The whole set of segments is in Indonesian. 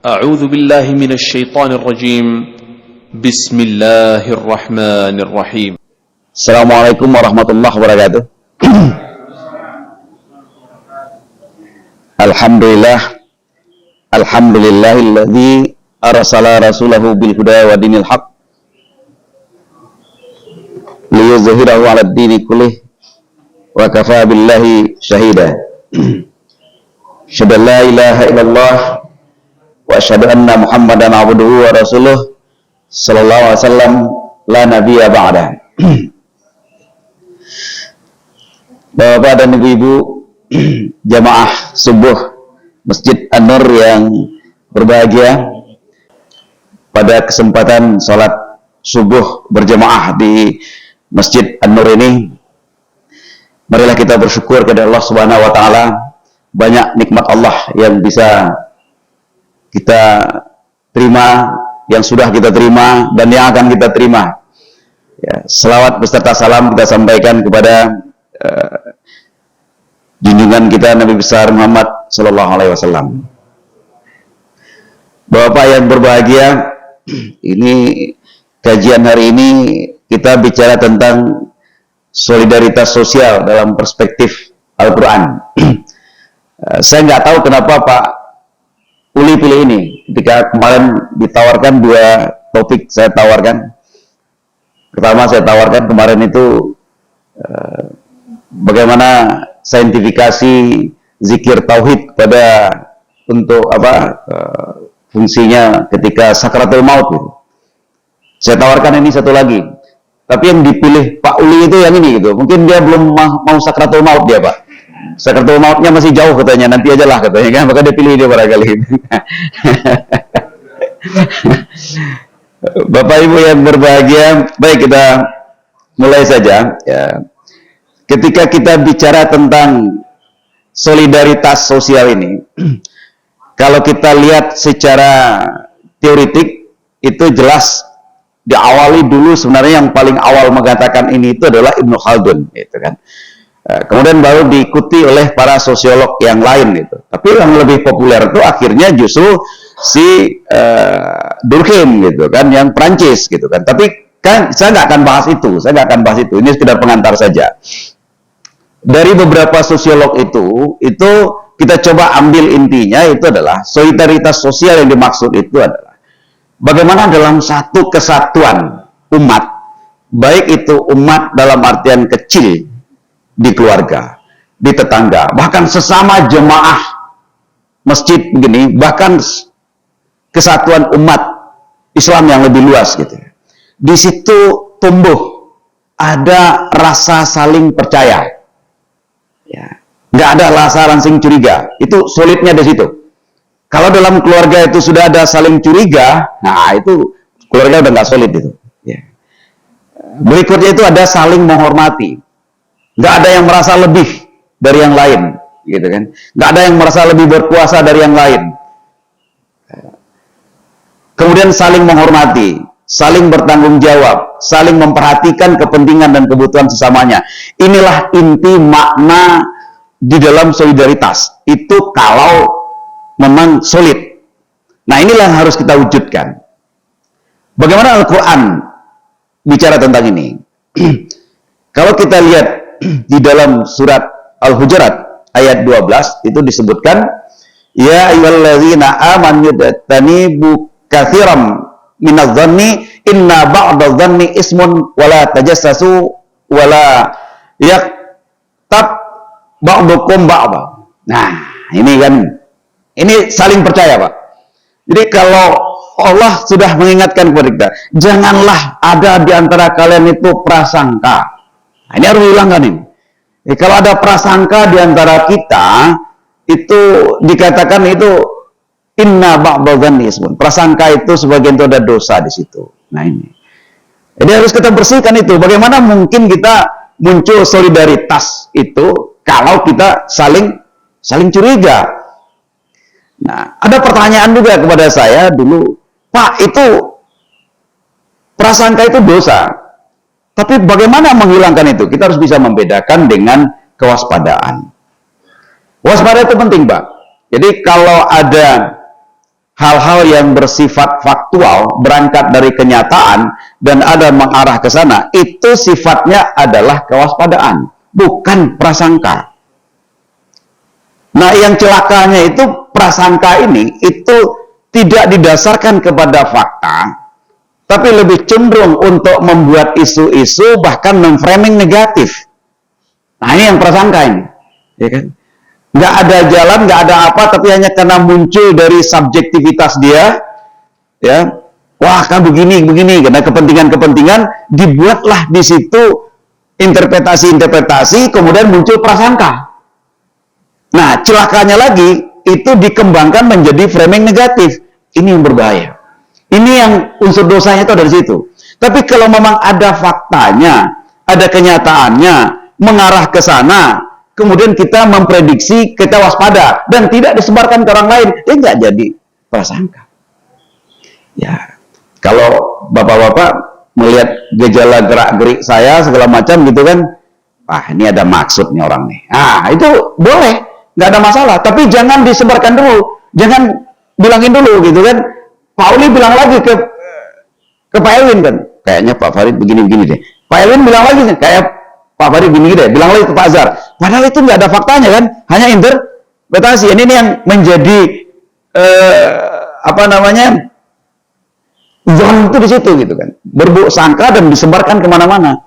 أعوذ بالله من الشيطان الرجيم بسم الله الرحمن الرحيم Assalamualaikum warahmatullahi wabarakatuh. Alhamdulillahilladzi arsala rasulahu bil huda wa dinil haq liyuzhirahu 'alad dini kullih wa kafaa billahi syahida. Asyhadu an la ilaha illallah wa asyhadu anna Muhammadan abduhu wa rasuluh sallallahu alaihi wasallam la nabiyya ba'da. Bapak dan ibu-ibu jamaah subuh Masjid An-Nur yang berbahagia, pada kesempatan sholat subuh berjamaah di Masjid An-Nur ini, marilah kita bersyukur kepada Allah Subhanahu wa taala. Banyak nikmat Allah yang bisa kita terima, yang sudah kita terima dan yang akan kita terima. Ya, selawat beserta salam kita sampaikan kepada junjungan kita Nabi besar Muhammad Sallallahu Alaihi Wasallam. Bapak yang berbahagia, ini kajian hari ini kita bicara tentang solidaritas sosial dalam perspektif Al-Quran. Saya nggak tahu kenapa Pak Uli pilih ini. Ketika kemarin ditawarkan dua topik, saya tawarkan. Pertama saya tawarkan kemarin itu bagaimana saintifikasi zikir tauhid pada untuk fungsinya ketika sakratul maut gitu. Saya tawarkan ini satu lagi. Tapi yang dipilih Pak Uli itu yang ini gitu. Mungkin dia belum mau sakratul maut dia, Pak. Sakratul mautnya masih jauh katanya, nanti aja lah katanya kan, maka dia pilih dia barangkali. Bapak Ibu yang berbahagia, baik kita mulai saja ya. Ketika kita bicara tentang solidaritas sosial ini, kalau kita lihat secara teoritik, itu jelas diawali dulu sebenarnya yang paling awal mengatakan ini itu adalah Ibnu Khaldun, gitu kan. Kemudian baru diikuti oleh para sosiolog yang lain gitu. Tapi yang lebih populer itu akhirnya justru si Durkheim gitu kan, yang Prancis gitu kan. Tapi kan saya nggak akan bahas itu, Ini sekedar pengantar saja. Dari beberapa sosiolog itu kita coba ambil intinya, itu adalah solidaritas sosial yang dimaksud itu adalah bagaimana dalam satu kesatuan umat, baik itu umat dalam artian kecil di keluarga, di tetangga, bahkan sesama jemaah masjid begini, bahkan kesatuan umat Islam yang lebih luas gitu. Di situ tumbuh ada rasa saling percaya. Ya, nggak ada rasa saling curiga. Itu solidnya di situ. Kalau dalam keluarga itu sudah ada saling curiga, nah itu keluarga udah nggak solid itu. Ya. Berikutnya itu ada saling menghormati. Nggak ada yang merasa lebih dari yang lain, gitu kan? Nggak ada yang merasa lebih berkuasa dari yang lain. Kemudian saling menghormati, saling bertanggung jawab, saling memperhatikan kepentingan dan kebutuhan sesamanya. Inilah inti makna di dalam solidaritas. Itu kalau memang solid. Nah, inilah yang harus kita wujudkan. Bagaimana Al-Quran bicara tentang ini? Kalau kita lihat di dalam surat Al-Hujurat ayat 12 itu disebutkan, ya ayyuhallazina amanu tanibu katsiran minadh-dhanni inna ba'dadh-dhanni ismun wala tajassasu wala yaqtab ba'dukum ba'dha. Nah, ini kan ini saling percaya, Pak. Jadi kalau Allah sudah mengingatkan kepada kita, janganlah ada di antara kalian itu prasangka. Nah, ini harus dihilangkan ini. Kalau ada prasangka di antara kita, itu dikatakan itu inna ba'dadh-dhanni ismun. Prasangka itu sebagian itu ada dosa di situ. Nah ini. Jadi harus kita bersihkan itu. Bagaimana mungkin kita muncul solidaritas itu kalau kita saling curiga. Nah, ada pertanyaan juga kepada saya dulu, Pak, itu prasangka itu dosa. Tapi bagaimana menghilangkan itu? Kita harus bisa membedakan dengan kewaspadaan. Waspada itu penting, Pak. Jadi kalau ada hal-hal yang bersifat faktual, berangkat dari kenyataan, dan ada mengarah ke sana, itu sifatnya adalah kewaspadaan, bukan prasangka. Nah, yang celakanya itu prasangka ini, itu tidak didasarkan kepada fakta, tapi lebih cenderung untuk membuat isu-isu, bahkan memframing negatif. Nah, ini yang prasangka ini, ya kan? Nggak ada jalan, nggak ada apa, tapi hanya karena muncul dari subjektivitas dia, ya, wah kan begini, karena kepentingan-kepentingan, dibuatlah di situ interpretasi-interpretasi, kemudian muncul prasangka. Nah, celakanya lagi, itu dikembangkan menjadi framing negatif. Ini yang berbahaya. Ini yang unsur dosanya itu dari situ. Tapi kalau memang ada faktanya, ada kenyataannya, mengarah ke sana, kemudian kita memprediksi, kita waspada, dan tidak disebarkan ke orang lain, nggak jadi prasangka. Ya, kalau bapak-bapak melihat gejala gerak-gerik saya, segala macam gitu kan, wah ini ada maksudnya orang nih. Ah, itu boleh, nggak ada masalah, tapi jangan disebarkan dulu, jangan bilangin dulu gitu kan. Pak Uli bilang lagi ke Pak Elwin kan, kayaknya Pak Farid begini-begini deh. Pak Elwin bilang lagi, kayak Pak Farid begini deh, bilang lagi ke Pak Azhar. Padahal itu nggak ada faktanya kan, hanya interpretasi. Ini yang menjadi zon itu di situ gitu kan, berburuk sangka dan disebarkan kemana-mana.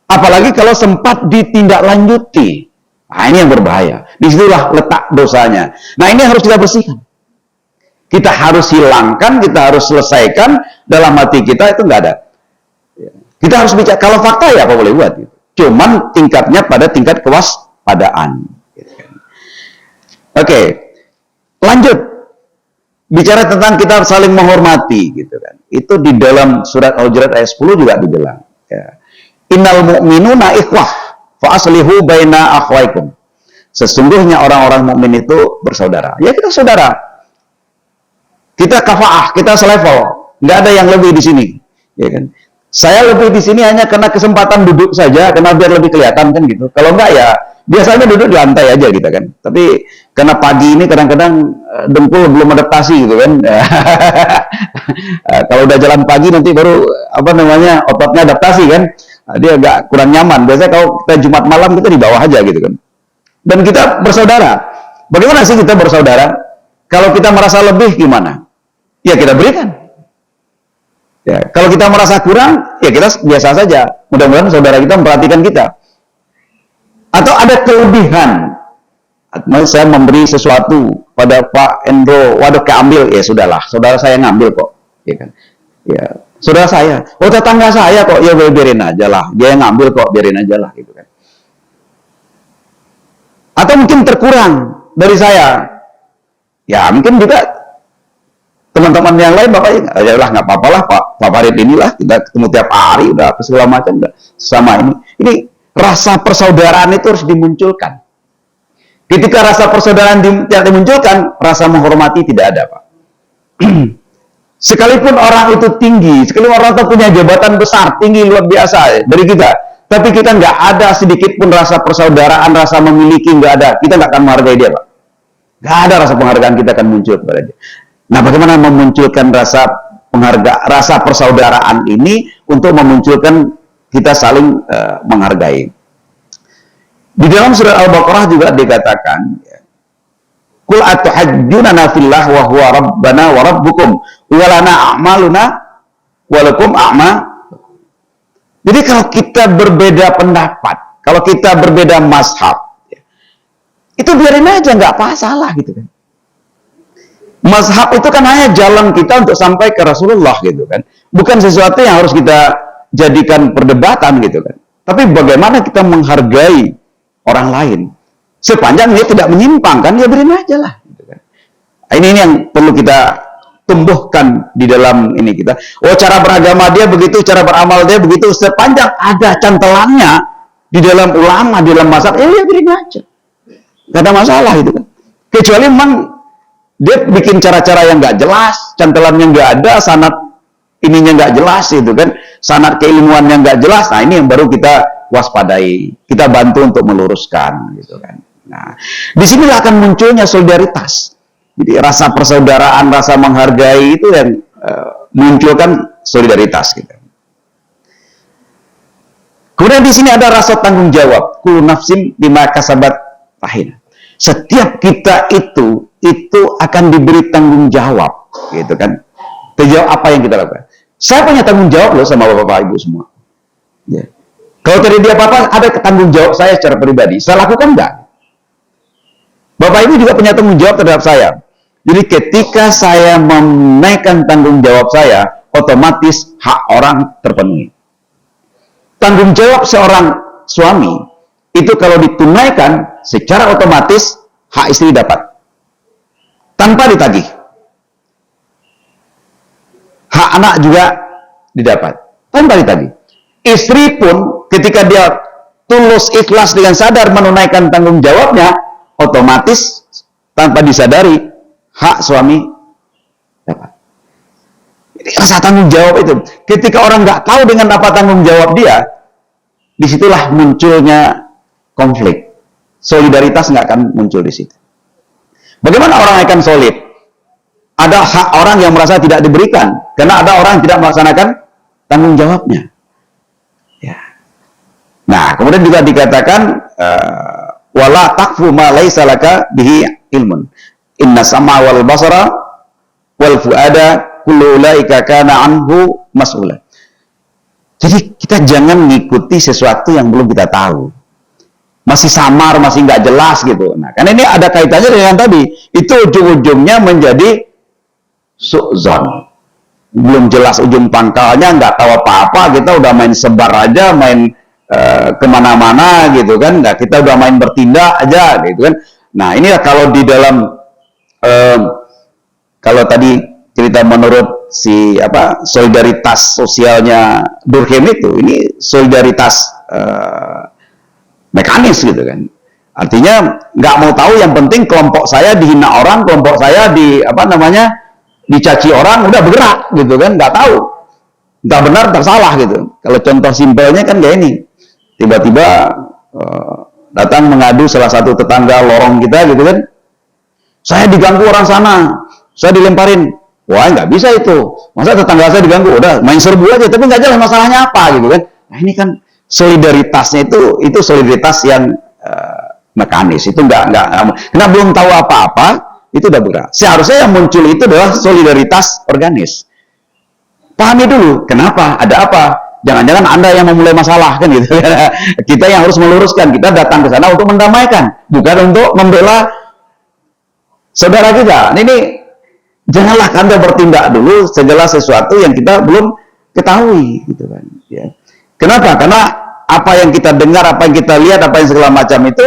Apalagi kalau sempat ditindaklanjuti. Nah, ini yang berbahaya. Disitulah letak dosanya. Nah, ini harus kita bersihkan. Kita harus hilangkan, kita harus selesaikan dalam hati kita, itu nggak ada. Kita harus bicara, kalau fakta ya apa boleh buat. Gitu. Cuman tingkatnya pada tingkat kewaspadaan. Gitu kan. Oke, lanjut. Bicara tentang kita saling menghormati. Gitu kan. Itu di dalam surat Al-Hujurat ayat 10 juga dibilang. Ya. Innal mu'minuna ikhwah fa aslihu baina akhwaikum. Sesungguhnya orang-orang mukmin itu bersaudara. Ya kita saudara. Kita kafaah, kita selevel, nggak ada yang lebih di sini, ya kan? Saya lebih di sini hanya karena kesempatan duduk saja, karena biar lebih kelihatan kan gitu. Kalau nggak ya biasanya duduk di lantai aja gitu kan. Tapi karena pagi ini kadang-kadang dengkul belum adaptasi gitu kan. Kalau udah jalan pagi nanti baru ototnya adaptasi kan. Dia agak kurang nyaman. Biasanya kalau kita Jumat malam kita di bawah aja gitu kan. Dan kita bersaudara. Bagaimana sih kita bersaudara? Kalau kita merasa lebih gimana? Ya kita berikan. Ya, kalau kita merasa kurang, ya kita biasa saja. Mudah-mudahan saudara kita memperhatikan kita. Atau ada kelebihan. Saya memberi sesuatu pada Pak Endro, waduh keambil, ya sudahlah. Saudara saya ngambil kok. Ya kan? Ya, saudara saya. Oh tetangga saya kok, ya biarin aja lah. Dia yang ngambil kok, biarin aja lah. Gitu kan. Atau mungkin terkurang dari saya. Ya mungkin juga teman-teman yang lain bapak ya lah nggak apa-apa lah Pak Farid inilah kita ketemu tiap hari udah segala macam udah sama ini rasa persaudaraan itu harus dimunculkan. Ketika rasa persaudaraan tidak dimunculkan, rasa menghormati tidak ada Pak. Sekalipun orang itu tinggi, sekalipun orang itu punya jabatan besar tinggi luar biasa dari kita, tapi kita nggak ada sedikit pun rasa persaudaraan, rasa memiliki, nggak ada, kita nggak akan menghargai dia Pak. Nggak ada rasa penghargaan kita akan muncul kepada dia. Nah, bagaimana memunculkan rasa persaudaraan ini untuk memunculkan kita saling menghargai? Di dalam surat Al-Baqarah juga dikatakan, Qul atuhajjunana fillah wa huwa rabbana wa rabbukum wa lana a'maluna wa lakum Jadi kalau kita berbeda pendapat, kalau kita berbeda mazhab, itu biarin aja, nggak masalah gitu kan. Mazhab itu kan hanya jalan kita untuk sampai ke Rasulullah gitu kan. Bukan sesuatu yang harus kita jadikan perdebatan gitu kan. Tapi bagaimana kita menghargai orang lain. Sepanjang dia tidak menyimpang kan, ya beriin aja lah. Gitu kan. Ini yang perlu kita tumbuhkan di dalam ini kita. Oh cara beragama dia begitu, cara beramal dia begitu. Sepanjang ada cantelannya di dalam ulama, di dalam mazhab, ya beriin aja. Gak ada masalah itu kan. Kecuali memang dia bikin cara-cara yang nggak jelas, cantelannya nggak ada, sanad ininya nggak jelas itu kan, sanad keilmuannya nggak jelas. Nah ini yang baru kita waspadai, kita bantu untuk meluruskan gitu kan. Nah disinilah akan munculnya solidaritas. Jadi rasa persaudaraan, rasa menghargai itu yang munculkan solidaritas gitu. Kemudian di sini ada rasa tanggung jawab. Kullu nafsin bima kasabat rahina. Setiap kita itu akan diberi tanggung jawab, gitu kan? Terjawab apa yang kita lakukan. Saya punya tanggung jawab loh sama bapak-bapak ibu semua. Ya. Kalau terjadi apa-apa, ada tanggung jawab saya secara pribadi. Saya lakukan enggak? Bapak ibu juga punya tanggung jawab terhadap saya. Jadi ketika saya menaikkan tanggung jawab saya, otomatis hak orang terpenuhi. Tanggung jawab seorang suami itu kalau ditunaikan secara otomatis hak istri dapat tanpa ditagih. Hak anak juga didapat tanpa ditagih. Istri pun ketika dia tulus ikhlas dengan sadar menunaikan tanggung jawabnya, otomatis tanpa disadari hak suami dapat. Jadi rasa tanggung jawab itu, ketika orang nggak tahu dengan apa tanggung jawab dia, disitulah munculnya konflik. Solidaritas nggak akan muncul di situ. Bagaimana orang akan solid? Ada hak orang yang merasa tidak diberikan, karena ada orang yang tidak melaksanakan tanggung jawabnya. Ya. Nah, kemudian juga dikatakan wala taqfu ma laisa laka bihi ilmun. Inna sama wal basara wal fuada kullu ulaika kana anhu mas'ula. Jadi kita jangan mengikuti sesuatu yang belum kita tahu. Masih samar, masih nggak jelas gitu. Nah, karena ini ada kaitannya dengan tadi. Itu ujung-ujungnya menjadi su'zon. Belum jelas ujung pangkalnya, nggak tahu apa-apa, kita udah main sebar aja, main kemana-mana gitu kan. Nah, kita udah main bertindak aja gitu kan. Nah, inilah kalau di dalam kalau tadi cerita menurut solidaritas sosialnya Durkheim itu, ini solidaritas mekanis gitu kan. Artinya nggak mau tahu, yang penting kelompok saya dihina orang, kelompok saya dicaci orang, udah bergerak gitu kan, nggak tahu entah benar entah salah gitu. Kalau contoh simpelnya kan kayak ini, tiba-tiba datang mengadu salah satu tetangga lorong kita gitu kan, saya diganggu orang sana, saya dilemparin. Wah, nggak bisa itu. Masa tetangga saya diganggu? Udah, main serbu aja, tapi nggak jelas masalahnya apa gitu kan. Nah, ini kan solidaritasnya itu solidaritas yang mekanis. Itu nggak karena belum tahu apa-apa, itu udah bergerak. Seharusnya yang muncul itu adalah solidaritas organis. Pahami dulu, kenapa? Ada apa? Jangan-jangan Anda yang memulai masalah kan gitu. Kita yang harus meluruskan. Kita datang ke sana untuk mendamaikan, bukan untuk membela saudara kita. Ini janganlah Anda bertindak dulu segala sesuatu yang kita belum ketahui gitu kan. Ya. Kenapa? Karena apa yang kita dengar, apa yang kita lihat, apa yang segala macam itu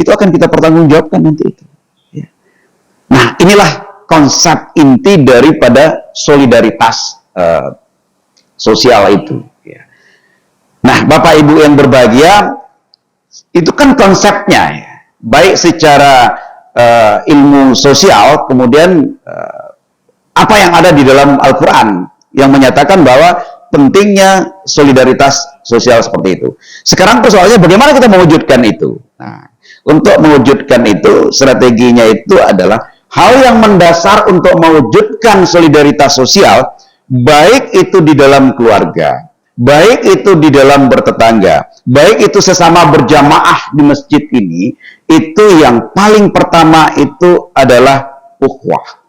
akan kita pertanggungjawabkan nanti itu. Ya. Nah, inilah konsep inti daripada solidaritas sosial itu. Ya. Nah, Bapak Ibu yang berbahagia, itu kan konsepnya ya. Baik secara ilmu sosial, kemudian apa yang ada di dalam Al-Quran yang menyatakan bahwa pentingnya solidaritas sosial seperti itu. Sekarang persoalannya bagaimana kita mewujudkan itu. Nah, untuk mewujudkan itu, strateginya itu adalah hal yang mendasar untuk mewujudkan solidaritas sosial, baik itu di dalam keluarga, baik itu di dalam bertetangga, baik itu sesama berjamaah di masjid ini, itu yang paling pertama itu adalah ukhuwah.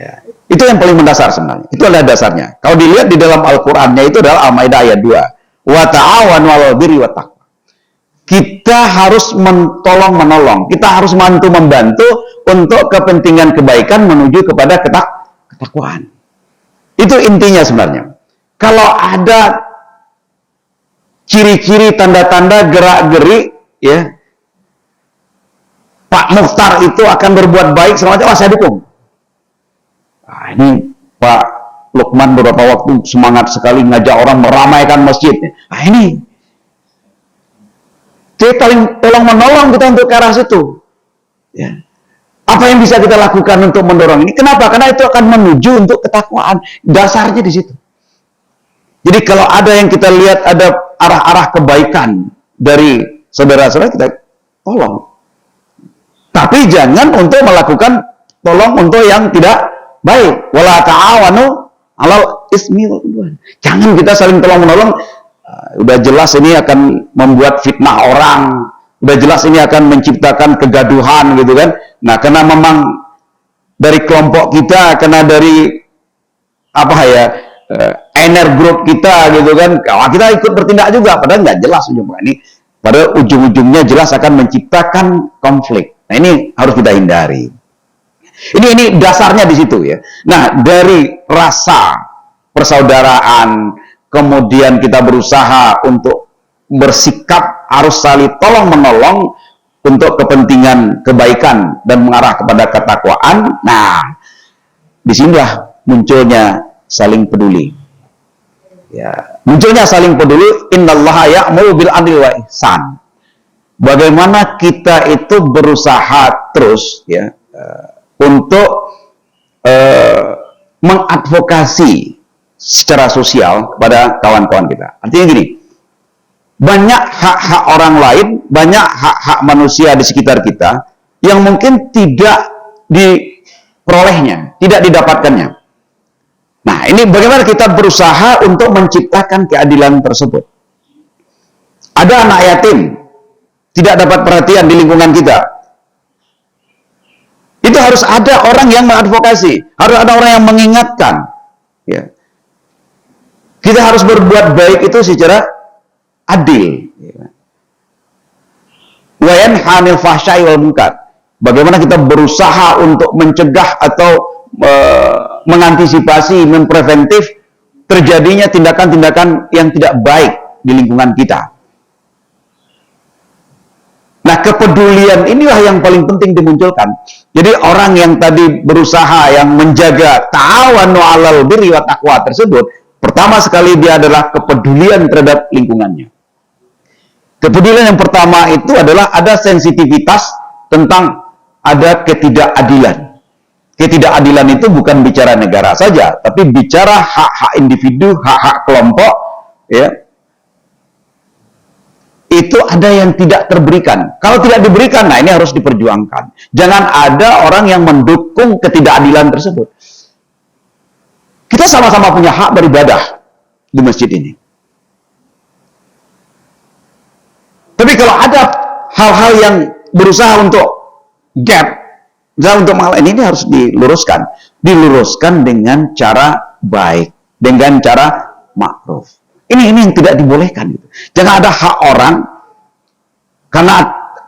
Ya, itu yang paling mendasar sebenarnya. Itu adalah dasarnya. Kalau dilihat di dalam Al-Qur'annya itu adalah Al-Maidah ayat 2. Wa ta'awanu 'alal birri wat taqwa. Kita harus tolong menolong. Kita harus membantu untuk kepentingan kebaikan menuju kepada ketakwaan. Itu intinya sebenarnya. Kalau ada ciri-ciri tanda-tanda gerak-gerik ya, Pak Mukhtar itu akan berbuat baik semacam, saya dukung. Nah, ini Pak Lukman beberapa waktu semangat sekali ngajak orang meramaikan masjid. Nah, ini kita tolong menolong kita untuk ke arah situ. Ya. Apa yang bisa kita lakukan untuk mendorong ini? Kenapa? Karena itu akan menuju untuk ketakwaan. Dasarnya di situ. Jadi kalau ada yang kita lihat ada arah-arah kebaikan dari saudara-saudara, kita tolong. Tapi jangan untuk melakukan tolong untuk yang tidak baik. Wala ta'awanu 'alal ismi wal 'udwan. Jangan kita saling tolong menolong. Udah jelas ini akan membuat fitnah orang. Udah jelas ini akan menciptakan kegaduhan gitu kan. Nah, karena memang dari kelompok kita, karena dari inner group kita gitu kan, kita ikut bertindak juga, padahal nggak jelas ujungnya ini. Padahal ujung-ujungnya jelas akan menciptakan konflik. Nah, ini harus kita hindari. Ini dasarnya di situ ya. Nah, dari rasa persaudaraan, kemudian kita berusaha untuk bersikap harus saling tolong menolong untuk kepentingan kebaikan dan mengarah kepada ketakwaan. Nah, disinilah munculnya saling peduli. Ya, munculnya saling peduli. Innallaha ya'muru bil 'adli wa ihsan. Bagaimana kita itu berusaha terus ya untuk mengadvokasi secara sosial kepada kawan-kawan kita. Artinya gini, banyak hak-hak orang lain, banyak hak-hak manusia di sekitar kita yang mungkin tidak diperolehnya, tidak didapatkannya. Nah, ini bagaimana kita berusaha untuk menciptakan keadilan tersebut. Ada anak yatim, tidak dapat perhatian di lingkungan kita. Itu harus ada orang yang mengadvokasi, harus ada orang yang mengingatkan. Ya. Kita harus berbuat baik itu secara adil. Wa yanha 'anil fahsya'i wal munkar. Bagaimana kita berusaha untuk mencegah atau mengantisipasi, mempreventif terjadinya tindakan-tindakan yang tidak baik di lingkungan kita. Nah, kepedulian inilah yang paling penting dimunculkan. Jadi orang yang tadi berusaha, yang menjaga ta'awanu 'alal birri wa taqwa tersebut, pertama sekali dia adalah kepedulian terhadap lingkungannya. Kepedulian yang pertama itu adalah ada sensitivitas tentang ada ketidakadilan. Ketidakadilan itu bukan bicara negara saja, tapi bicara hak-hak individu, hak-hak kelompok, ya. Itu ada yang tidak terberikan. Kalau tidak diberikan, nah ini harus diperjuangkan. Jangan ada orang yang mendukung ketidakadilan tersebut. Kita sama-sama punya hak beribadah di masjid ini. Tapi kalau ada hal-hal yang berusaha untuk gap, untuk masalah ini harus diluruskan. Diluruskan dengan cara baik, dengan cara ma'ruf. Ini yang tidak dibolehkan. Jangan ada hak orang karena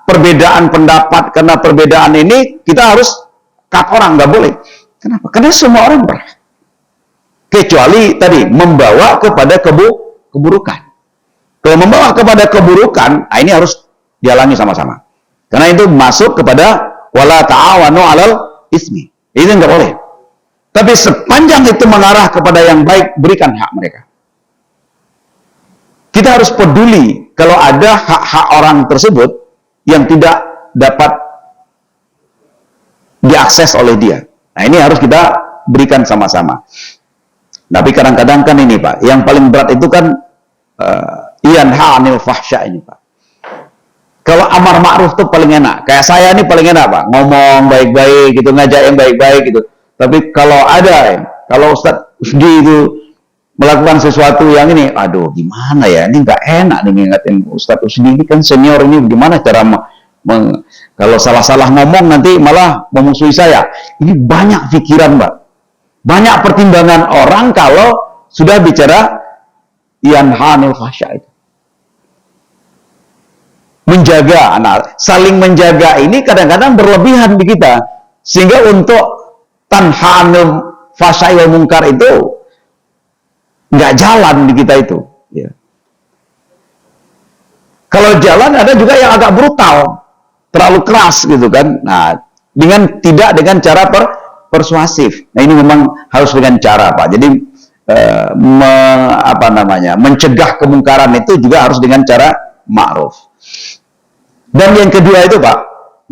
perbedaan pendapat, karena perbedaan ini kita harus cut orang, nggak boleh. Kenapa? Karena semua orang berhak. Kecuali tadi membawa kepada keburukan. Kalau membawa kepada keburukan, nah ini harus dihalangi sama-sama. Karena itu masuk kepada wala ta'awanu 'alal ismi. Itu nggak boleh. Tapi sepanjang itu mengarah kepada yang baik, berikan hak mereka. Kita harus peduli kalau ada hak-hak orang tersebut yang tidak dapat diakses oleh dia. Nah, ini harus kita berikan sama-sama. Tapi kadang-kadang kan ini Pak, yang paling berat itu kan yanha 'anil fahsya ini Pak. Kalau amar ma'ruf tuh paling enak. Kayak saya ini paling enak Pak, ngomong baik-baik gitu, ngajak yang baik-baik gitu. Tapi kalau Ustadz Usdi itu melakukan sesuatu yang ini, aduh gimana ya, ini nggak enak nih ngingetin Ustadz Usdi ini kan senior, ini gimana cara kalau salah-salah ngomong nanti malah memusuhi saya. Ini banyak pikiran Mbak, banyak pertimbangan orang kalau sudah bicara yanha 'anil fahsya itu. Menjaga, saling menjaga ini kadang-kadang berlebihan di kita, sehingga untuk tanha 'anil fahsya wal munkar itu nggak jalan di kita itu. Ya. Kalau jalan ada juga yang agak brutal, terlalu keras gitu kan. Nah, tidak dengan cara persuasif. Nah, ini memang harus dengan cara Pak. Jadi mencegah kemungkaran itu juga harus dengan cara ma'ruf. Dan yang kedua itu Pak,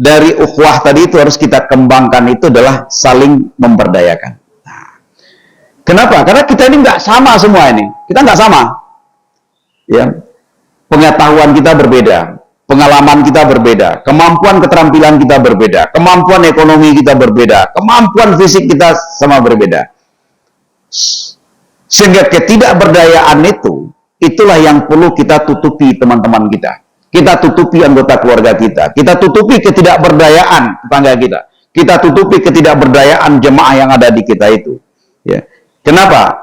dari ukhuwah tadi itu harus kita kembangkan itu adalah saling memberdayakan. Kenapa? Karena kita ini nggak sama semua ini. Kita nggak sama. Ya. Pengetahuan kita berbeda. pengalaman kita berbeda, kemampuan keterampilan kita berbeda, kemampuan ekonomi kita berbeda, kemampuan fisik kita sama berbeda. Sehingga ketidakberdayaan itulah yang perlu kita tutupi teman-teman kita. Kita tutupi anggota keluarga kita. Kita tutupi ketidakberdayaan tetangga kita. Kita tutupi ketidakberdayaan jemaah yang ada di kita itu. Ya. Kenapa?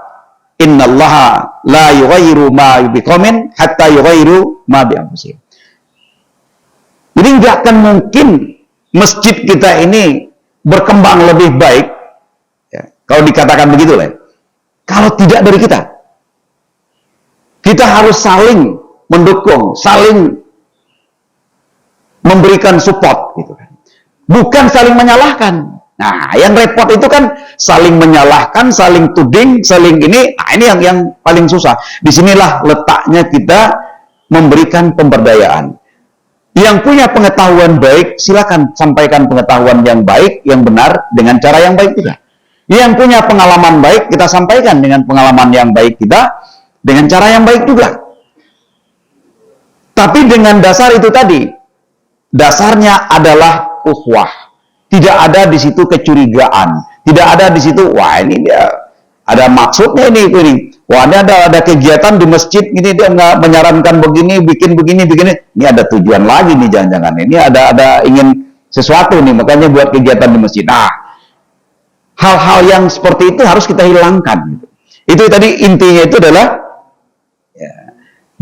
Innallaha la yughayyiru ma biqaumin hatta yughayyiru ma bi anfusihim. Jadi nggak akan mungkin masjid kita ini berkembang lebih baik, ya, kalau dikatakan begitu lah, kalau tidak dari kita. Kita harus saling mendukung, saling memberikan support, gitu kan. Bukan saling menyalahkan. Nah, yang repot itu kan saling menyalahkan, saling tuding, saling ini. Nah, ini yang paling susah. Disinilah letaknya kita memberikan pemberdayaan. Yang punya pengetahuan baik, silakan sampaikan pengetahuan yang baik, yang benar, dengan cara yang baik juga. Yang punya pengalaman baik, kita sampaikan dengan pengalaman yang baik kita, dengan cara yang baik juga. Tapi dengan dasar itu tadi, dasarnya adalah ukhuwah. Tidak ada di situ kecurigaan. Tidak ada di situ, wah ini dia ada maksudnya ini. Wah, ini ada kegiatan di masjid, ini dia nggak menyarankan begini, bikin begini. Ini ada tujuan lagi nih, jangan-jangan. Ini ada ingin sesuatu nih, makanya buat kegiatan di masjid. Nah, hal-hal yang seperti itu harus kita hilangkan. Itu tadi intinya itu adalah, ya,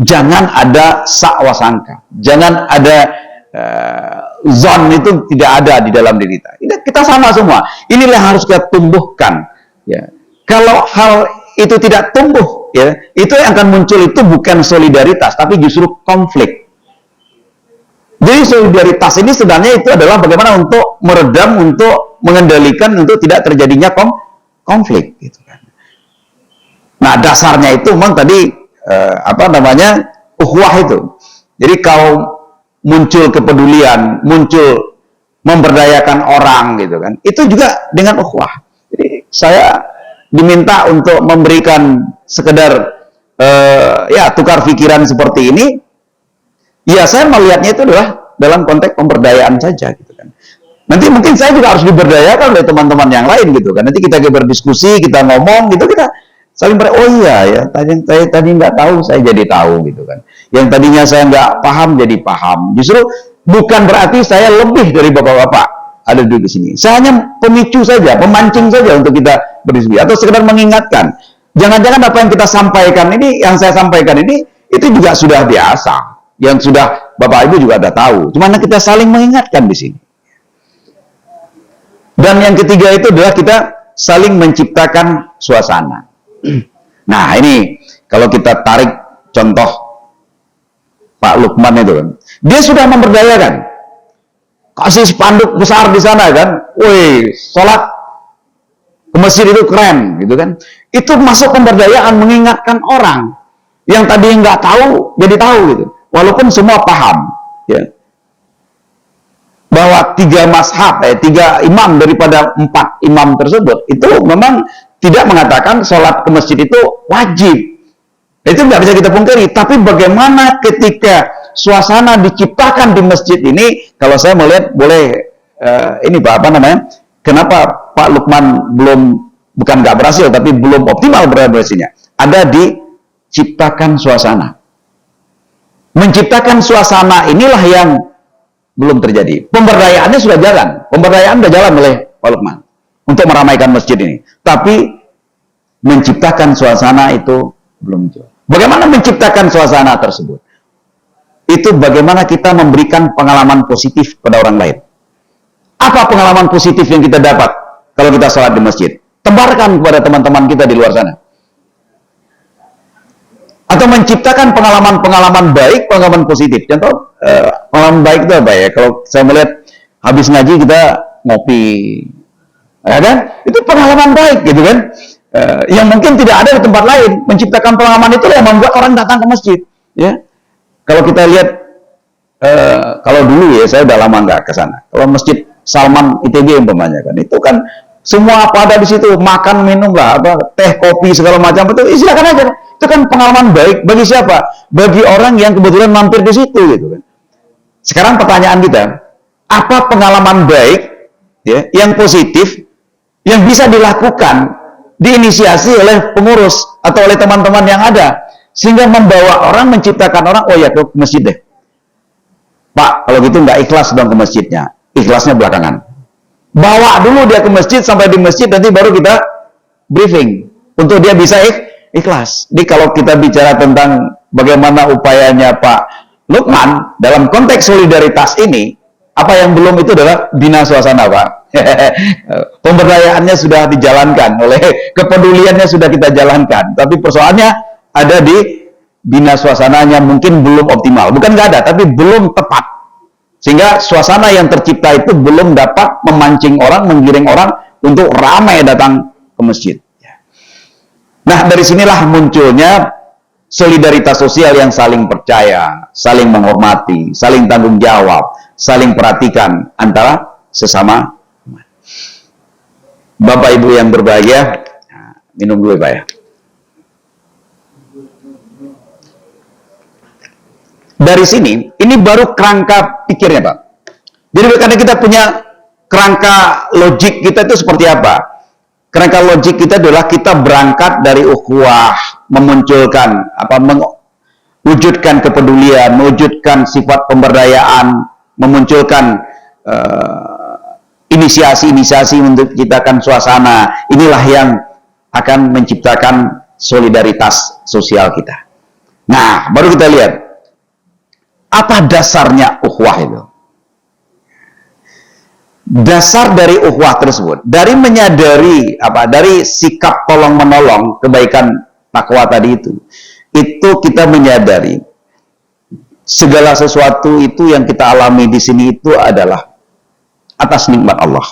jangan ada sakwasangka, jangan ada zon itu tidak ada di dalam diri kita. Kita sama semua. Inilah yang harus kita tumbuhkan. Ya. Kalau hal itu tidak tumbuh, ya, itu yang akan muncul itu bukan solidaritas, tapi justru konflik. Jadi solidaritas ini sebenarnya itu adalah bagaimana untuk meredam, untuk mengendalikan, untuk tidak terjadinya konflik. Gitu kan. Nah, dasarnya itu memang tadi ukhuwah itu. Jadi kalau muncul kepedulian, muncul memberdayakan orang, gitu kan, itu juga dengan ukhuwah. Jadi saya diminta untuk memberikan sekedar tukar pikiran seperti ini, ya saya melihatnya itu adalah dalam konteks pemberdayaan saja, gitu kan. Nanti mungkin saya juga harus diberdayakan oleh teman-teman yang lain, gitu kan. Nanti kita berdiskusi, kita ngomong, gitu, kita saling oh iya ya, tadi nggak tahu, saya jadi tahu, gitu kan. Yang tadinya saya nggak paham jadi paham. Justru bukan berarti saya lebih dari bapak-bapak ada di sini. Saya hanya pemicu saja, pemancing saja untuk kita berdiskusi atau sekedar mengingatkan. Jangan-jangan apa yang kita sampaikan ini, yang saya sampaikan ini, itu juga sudah biasa, yang sudah bapak ibu juga ada tahu. Cuma kita saling mengingatkan di sini. Dan yang ketiga itu adalah kita saling menciptakan suasana. Nah, ini kalau kita tarik contoh Pak Lukman itu kan, dia sudah memberdayakan, kasih spanduk besar di sana kan, woi, sholat ke masjid itu keren, gitu kan. Itu masuk pemberdayaan, mengingatkan orang yang tadi nggak tahu jadi tahu, gitu. Walaupun semua paham, ya, bahwa 3 mazhab, 3 imam daripada 4 imam tersebut itu memang tidak mengatakan sholat ke masjid itu wajib. Itu nggak bisa kita pungkiri. Tapi bagaimana ketika suasana diciptakan di masjid ini, kalau saya melihat boleh ini Pak, kenapa Pak Lukman bukan nggak berhasil, tapi belum optimal berhasilnya. Ada diciptakan suasana. Menciptakan suasana inilah yang belum terjadi. Pemberdayaannya sudah jalan. Pemberdayaan sudah jalan oleh Pak Lukman untuk meramaikan masjid ini. Tapi menciptakan suasana itu belum muncul. Bagaimana menciptakan suasana tersebut? Itu bagaimana kita memberikan pengalaman positif pada orang lain. Apa pengalaman positif yang kita dapat kalau kita sholat di masjid? Tebarkan kepada teman-teman kita di luar sana. Atau menciptakan pengalaman-pengalaman baik, pengalaman positif. Contoh, pengalaman baik itu apa ya? Kalau saya melihat habis ngaji kita ngopi, ya kan? Itu pengalaman baik, gitu kan? Yang mungkin tidak ada di tempat lain. Menciptakan pengalaman itu yang membuat orang datang ke masjid, ya. Kalau kita lihat, kalau dulu ya, saya udah lama nggak ke sana. Kalau masjid Salman ITB umpamanya kan, itu kan semua apa ada di situ, makan, minum lah, teh, kopi segala macam itu, silakan aja. Itu kan pengalaman baik bagi siapa? Bagi orang yang kebetulan mampir di situ, gitu kan. Sekarang pertanyaan kita, apa pengalaman baik ya, yang positif yang bisa dilakukan, diinisiasi oleh pengurus atau oleh teman-teman yang ada, sehingga membawa orang, menciptakan orang, oh ya ke masjid deh. Pak, kalau gitu nggak ikhlas dong ke masjidnya, ikhlasnya belakangan. Bawa dulu dia ke masjid, sampai di masjid nanti baru kita briefing untuk dia bisa ikhlas. Jadi kalau kita bicara tentang bagaimana upayanya Pak Lukman dalam konteks solidaritas ini, apa yang belum itu adalah bina suasana, Pak. Pemberdayaannya sudah dijalankan, oleh kepeduliannya sudah kita jalankan, tapi persoalannya ada di bina suasananya, mungkin belum optimal. Bukan nggak ada, tapi belum tepat, sehingga suasana yang tercipta itu belum dapat memancing orang, menggiring orang untuk ramai datang ke masjid. Nah, dari sinilah munculnya solidaritas sosial yang saling percaya, saling menghormati, saling tanggung jawab, saling perhatikan antara sesama. Bapak Ibu yang berbahagia, minum dulu Pak ya. Dari sini, ini baru kerangka pikirnya Pak. Jadi karena kita punya kerangka logik kita itu seperti apa? Kerangka logik kita adalah kita berangkat dari ukhuwah, memunculkan mewujudkan kepedulian, mewujudkan sifat pemberdayaan, memunculkan inisiasi-inisiasi untuk menciptakan suasana. Inilah yang akan menciptakan solidaritas sosial kita. Nah, baru kita lihat apa dasarnya ukhuwah itu. Dasar dari ukhuwah tersebut, dari menyadari dari sikap tolong menolong, kebaikan takwa tadi itu kita menyadari segala sesuatu itu yang kita alami di sini itu adalah atas nikmat Allah.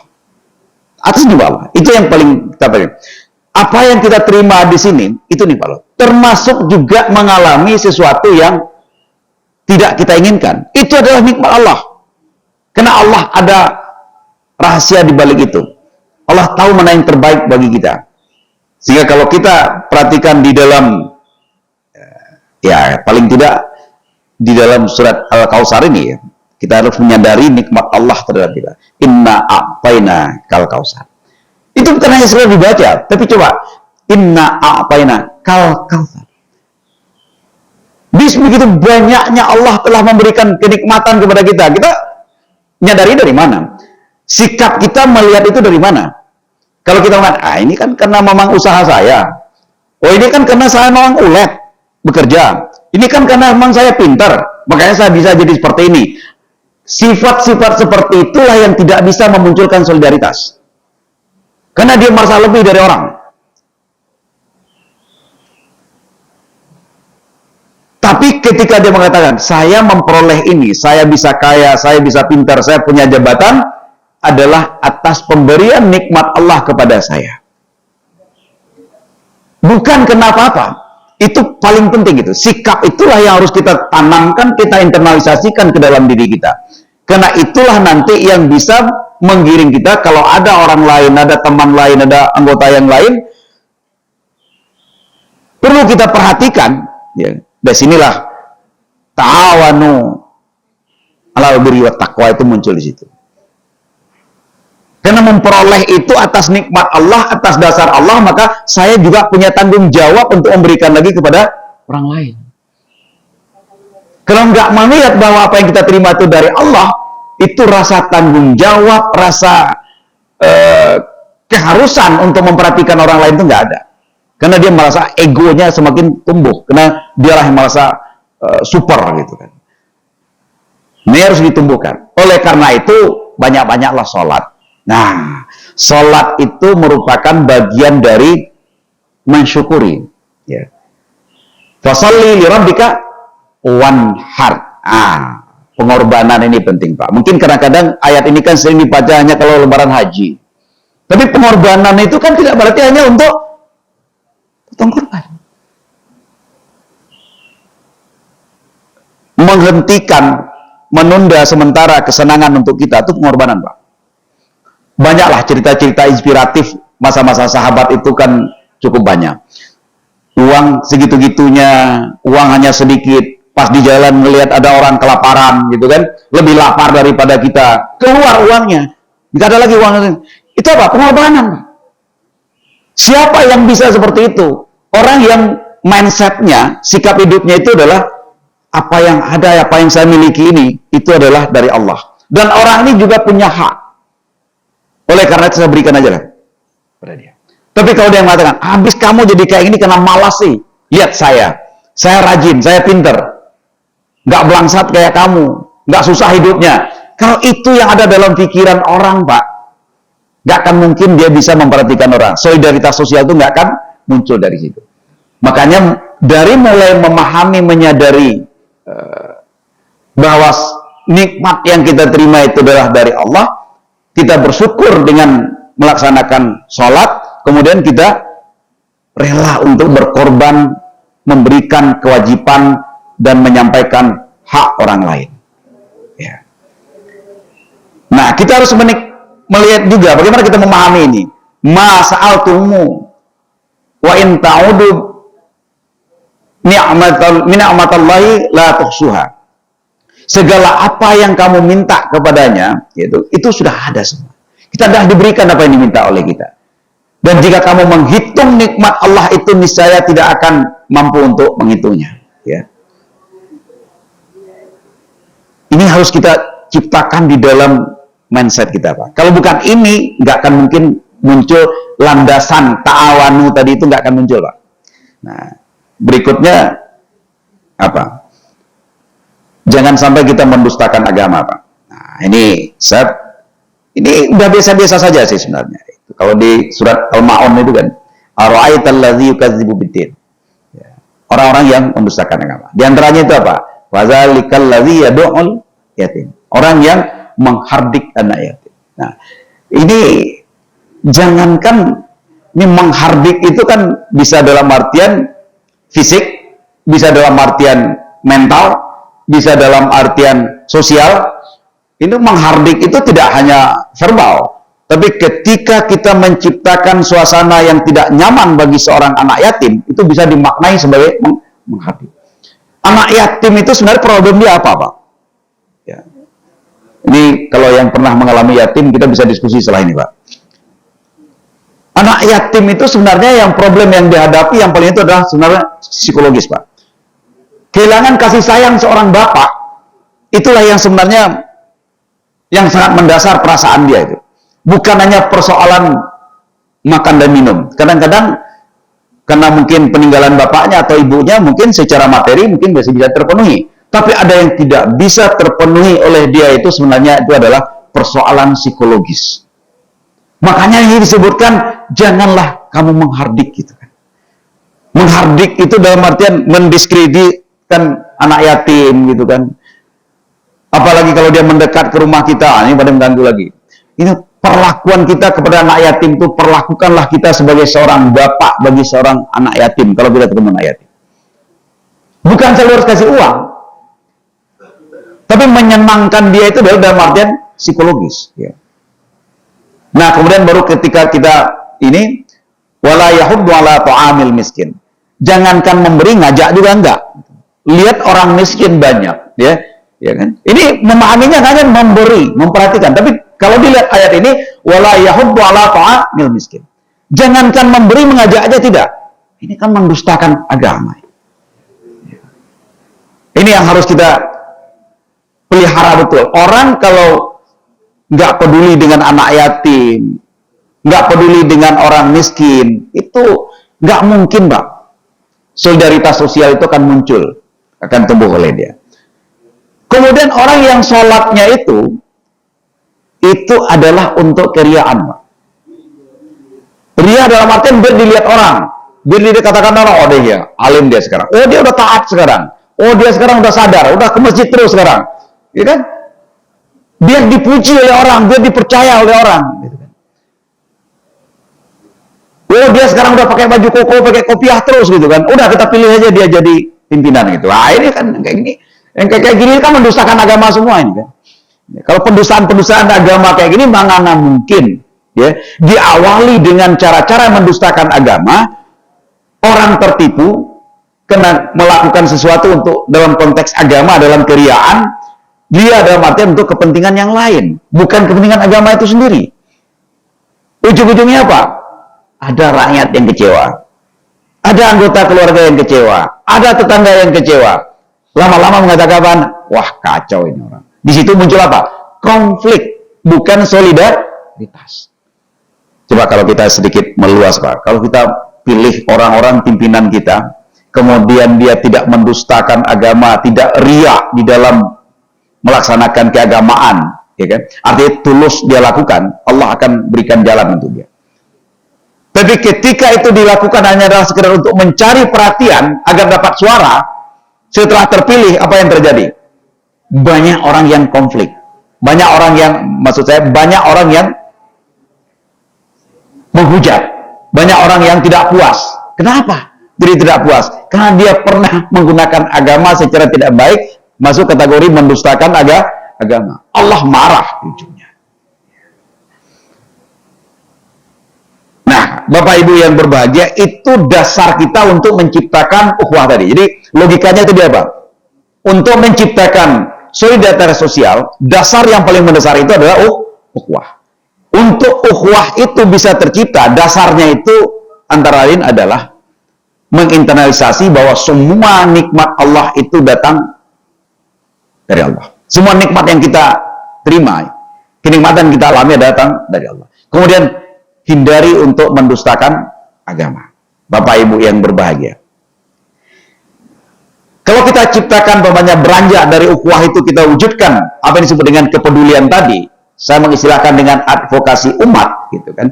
Atas nikmat Allah. Itu yang paling kita pengen. Apa yang kita terima di sini itu nikmat Allah. Termasuk juga mengalami sesuatu yang tidak kita inginkan. Itu adalah nikmat Allah. Karena Allah ada rahasia di balik itu. Allah tahu mana yang terbaik bagi kita. Sehingga kalau kita perhatikan di dalam paling tidak di dalam surat Al-Kautsar ini ya, kita harus menyadari nikmat Allah terhadap kita. Inna a'tayna kal kautsar. Itu bukan hanya sekedar dibaca, tapi coba inna a'tayna kal kautsar. Begitu banyaknya Allah telah memberikan kenikmatan kepada kita. Kita menyadari dari mana? Sikap kita melihat itu dari mana? Kalau kita mengatakan, ini kan karena memang usaha saya. Oh, ini kan karena saya memang ulet bekerja. Ini kan karena memang saya pintar, makanya saya bisa jadi seperti ini. Sifat-sifat seperti itulah yang tidak bisa memunculkan solidaritas. Karena dia merasa lebih dari orang. Tapi ketika dia mengatakan, saya memperoleh ini, saya bisa kaya, saya bisa pintar, saya punya jabatan, adalah atas pemberian nikmat Allah kepada saya. Bukan kenapa apa. Itu paling penting itu. Sikap itulah yang harus kita tanamkan, kita internalisasikan ke dalam diri kita. Karena itulah nanti yang bisa menggiring kita kalau ada orang lain, ada teman lain, ada anggota yang lain. Perlu kita perhatikan, ya. Dari sinilah ta'awanu 'alal birri wat taqwa itu muncul di situ. Karena memperoleh itu atas nikmat Allah, atas dasar Allah, maka saya juga punya tanggung jawab untuk memberikan lagi kepada orang lain. Kalau nggak melihat bahwa apa yang kita terima itu dari Allah, itu rasa tanggung jawab, rasa keharusan untuk memperhatikan orang lain itu nggak ada. Karena dia merasa egonya semakin tumbuh, karena dialah yang merasa super gitu kan. Ini harus ditumbuhkan. Oleh karena itu banyak-banyaklah sholat. Nah, sholat itu merupakan bagian dari mensyukuri. Ya. Fasalli li rabbika wanhar. Pengorbanan ini penting Pak. Mungkin kadang-kadang ayat ini kan sering dibaca hanya kalau lebaran haji. Tapi pengorbanan itu kan tidak berarti hanya untuk potong korban. Menghentikan, menunda sementara kesenangan untuk kita itu pengorbanan Pak. Banyaklah cerita-cerita inspiratif masa-masa sahabat itu kan cukup banyak. Uang segitu-gitunya, uang hanya sedikit, Pas di jalan melihat ada orang kelaparan gitu kan, lebih lapar daripada kita, keluar uangnya, nggak ada lagi uangnya. Itu apa? Pengorbanan. Siapa yang bisa seperti itu? Orang yang mindsetnya, sikap hidupnya itu adalah apa yang ada, apa yang saya miliki ini, itu adalah dari Allah. Dan orang ini juga punya hak. Oleh karena itu saya berikan aja lah pada dia. Tapi kalau dia mengatakan, habis kamu jadi kayak ini karena malas sih. Lihat saya rajin, saya pinter. Nggak belangsat kayak kamu, nggak susah hidupnya. Kalau itu yang ada dalam pikiran orang, Pak, nggak akan mungkin dia bisa memperhatikan orang. Solidaritas sosial itu nggak akan muncul dari situ. Makanya dari mulai memahami, menyadari bahwa nikmat yang kita terima itu adalah dari Allah, kita bersyukur dengan melaksanakan sholat, kemudian kita rela untuk berkorban, memberikan kewajiban dan menyampaikan hak orang lain. Ya. Nah, kita harus melihat juga bagaimana kita memahami ini. Ma sa'altumu wa in ta'udu ni'matallahi la tuhsuha. Segala apa yang kamu minta kepadanya, itu sudah ada semua. Kita sudah diberikan apa yang diminta oleh kita. Dan jika kamu menghitung nikmat Allah itu, niscaya tidak akan mampu untuk menghitungnya. Ya. Ini harus kita ciptakan di dalam mindset kita, Pak. Kalau bukan ini, nggak akan mungkin muncul landasan ta'awanu tadi, itu nggak akan muncul, Pak. Nah, berikutnya apa? Jangan sampai kita mendustakan agama, Pak. Nah, ini udah biasa-biasa saja sih sebenarnya. Kalau di surat Al-Ma'un itu kan, ara'aital ladzi yukadzibu biddin. Orang-orang yang mendustakan agama. Di antaranya itu apa? Fazalikal ladzi yad'ul yatim. Orang yang menghardik anak yatim. Nah, ini jangankan ini menghardik itu kan bisa dalam artian fisik, bisa dalam artian mental, bisa dalam artian sosial. Ini menghardik itu tidak hanya verbal, tapi ketika kita menciptakan suasana yang tidak nyaman bagi seorang anak yatim, itu bisa dimaknai sebagai menghardik. Anak yatim itu sebenarnya problem dia apa, Pak? Ya. Ini kalau yang pernah mengalami yatim, kita bisa diskusi setelah ini, Pak. Anak yatim itu sebenarnya yang problem yang dihadapi yang paling itu adalah sebenarnya psikologis, Pak. Kehilangan kasih sayang seorang bapak, itulah yang sebenarnya yang sangat mendasar perasaan dia itu. Bukan hanya persoalan makan dan minum. Kadang-kadang karena mungkin peninggalan bapaknya atau ibunya mungkin secara materi mungkin bisa terpenuhi. Tapi ada yang tidak bisa terpenuhi oleh dia itu sebenarnya itu adalah persoalan psikologis. Makanya ini disebutkan janganlah kamu menghardik gitu kan. Menghardik itu dalam artian mendiskreditkan anak yatim gitu kan. Apalagi kalau dia mendekat ke rumah kita, ini pada mengganggu lagi. Ini perlakuan kita kepada anak yatim itu, perlakukanlah kita sebagai seorang bapak bagi seorang anak yatim, kalau kita ketemu anak yatim. Bukan selalu harus kasih uang, tapi menyenangkan dia itu dalam artian psikologis. Ya. Nah, kemudian baru ketika kita ini, wala yahuddu ala ta'amil miskin. Jangankan memberi, ngajak juga enggak. Lihat orang miskin banyak, ya. Ya kan? Ini memahaminya hanya memberi, memperhatikan. Tapi kalau dilihat ayat ini, wala yahuddu ala ta'amil miskin. Jangankan memberi, mengajak aja tidak. Ini kan mendustakan agama. Ini yang harus kita pelihara betul. Orang kalau nggak peduli dengan anak yatim, nggak peduli dengan orang miskin, itu nggak mungkin, Pak. Solidaritas sosial itu akan muncul, akan tumbuh oleh dia. Kemudian orang yang sholatnya itu adalah untuk keriaan, Pak. Ria dalam artian biar dilihat orang, biar dikatakan orang, oh dia alim dia sekarang, oh dia udah taat sekarang, oh dia sekarang udah sadar, udah ke masjid terus sekarang, ya kan? Biar dipuji oleh orang, biar dipercaya oleh orang, gitu kan? Oh dia sekarang udah pakai baju koko, pakai kopiah terus, gitu kan? Udah kita pilih aja dia jadi pimpinan gitu. Nah ini kan kayak gini. Yang kayak gini kan mendustakan agama semua ini kan. Ya, kalau pendustaan agama kayak gini mana mungkin ya diawali dengan cara-cara mendustakan agama, orang tertipu, kena melakukan sesuatu untuk dalam konteks agama, dalam keriaan, dia dalam artian untuk kepentingan yang lain, bukan kepentingan agama itu sendiri. Ujung-ujungnya apa? Ada rakyat yang kecewa, ada anggota keluarga yang kecewa, ada tetangga yang kecewa. Lama-lama mengatakan, wah kacau ini orang. Di situ muncul apa? Konflik, bukan solidaritas. Coba kalau kita sedikit meluas, Pak. Kalau kita pilih orang-orang pimpinan kita, kemudian dia tidak mendustakan agama, tidak riak di dalam melaksanakan keagamaan, ya kan? Artinya tulus dia lakukan, Allah akan berikan jalan untuk dia. Tapi ketika itu dilakukan hanya adalah sekedar untuk mencari perhatian agar dapat suara, setelah terpilih apa yang terjadi? Banyak orang yang konflik, banyak orang yang, maksud saya, banyak orang yang menghujat, banyak orang yang tidak puas. Kenapa? Jadi tidak puas karena dia pernah menggunakan agama secara tidak baik, masuk kategori mendustakan agama. Allah marah ujungnya. Nah, Bapak Ibu yang berbahagia, itu dasar kita untuk menciptakan ukhuwah tadi. Jadi logikanya itu dia apa? Untuk menciptakan solidaritas sosial, dasar yang paling mendasar itu adalah ukhuwah. Untuk ukhuwah itu bisa tercipta, dasarnya itu antara lain adalah menginternalisasi bahwa semua nikmat Allah itu datang dari Allah. Semua nikmat yang kita terima, kenikmatan kita alami datang dari Allah. Kemudian hindari untuk mendustakan agama. Bapak Ibu yang berbahagia, kalau kita ciptakan beranjak dari ukhuwah itu, kita wujudkan apa yang disebut dengan kepedulian tadi. Saya mengistilahkan dengan advokasi umat, gitu kan.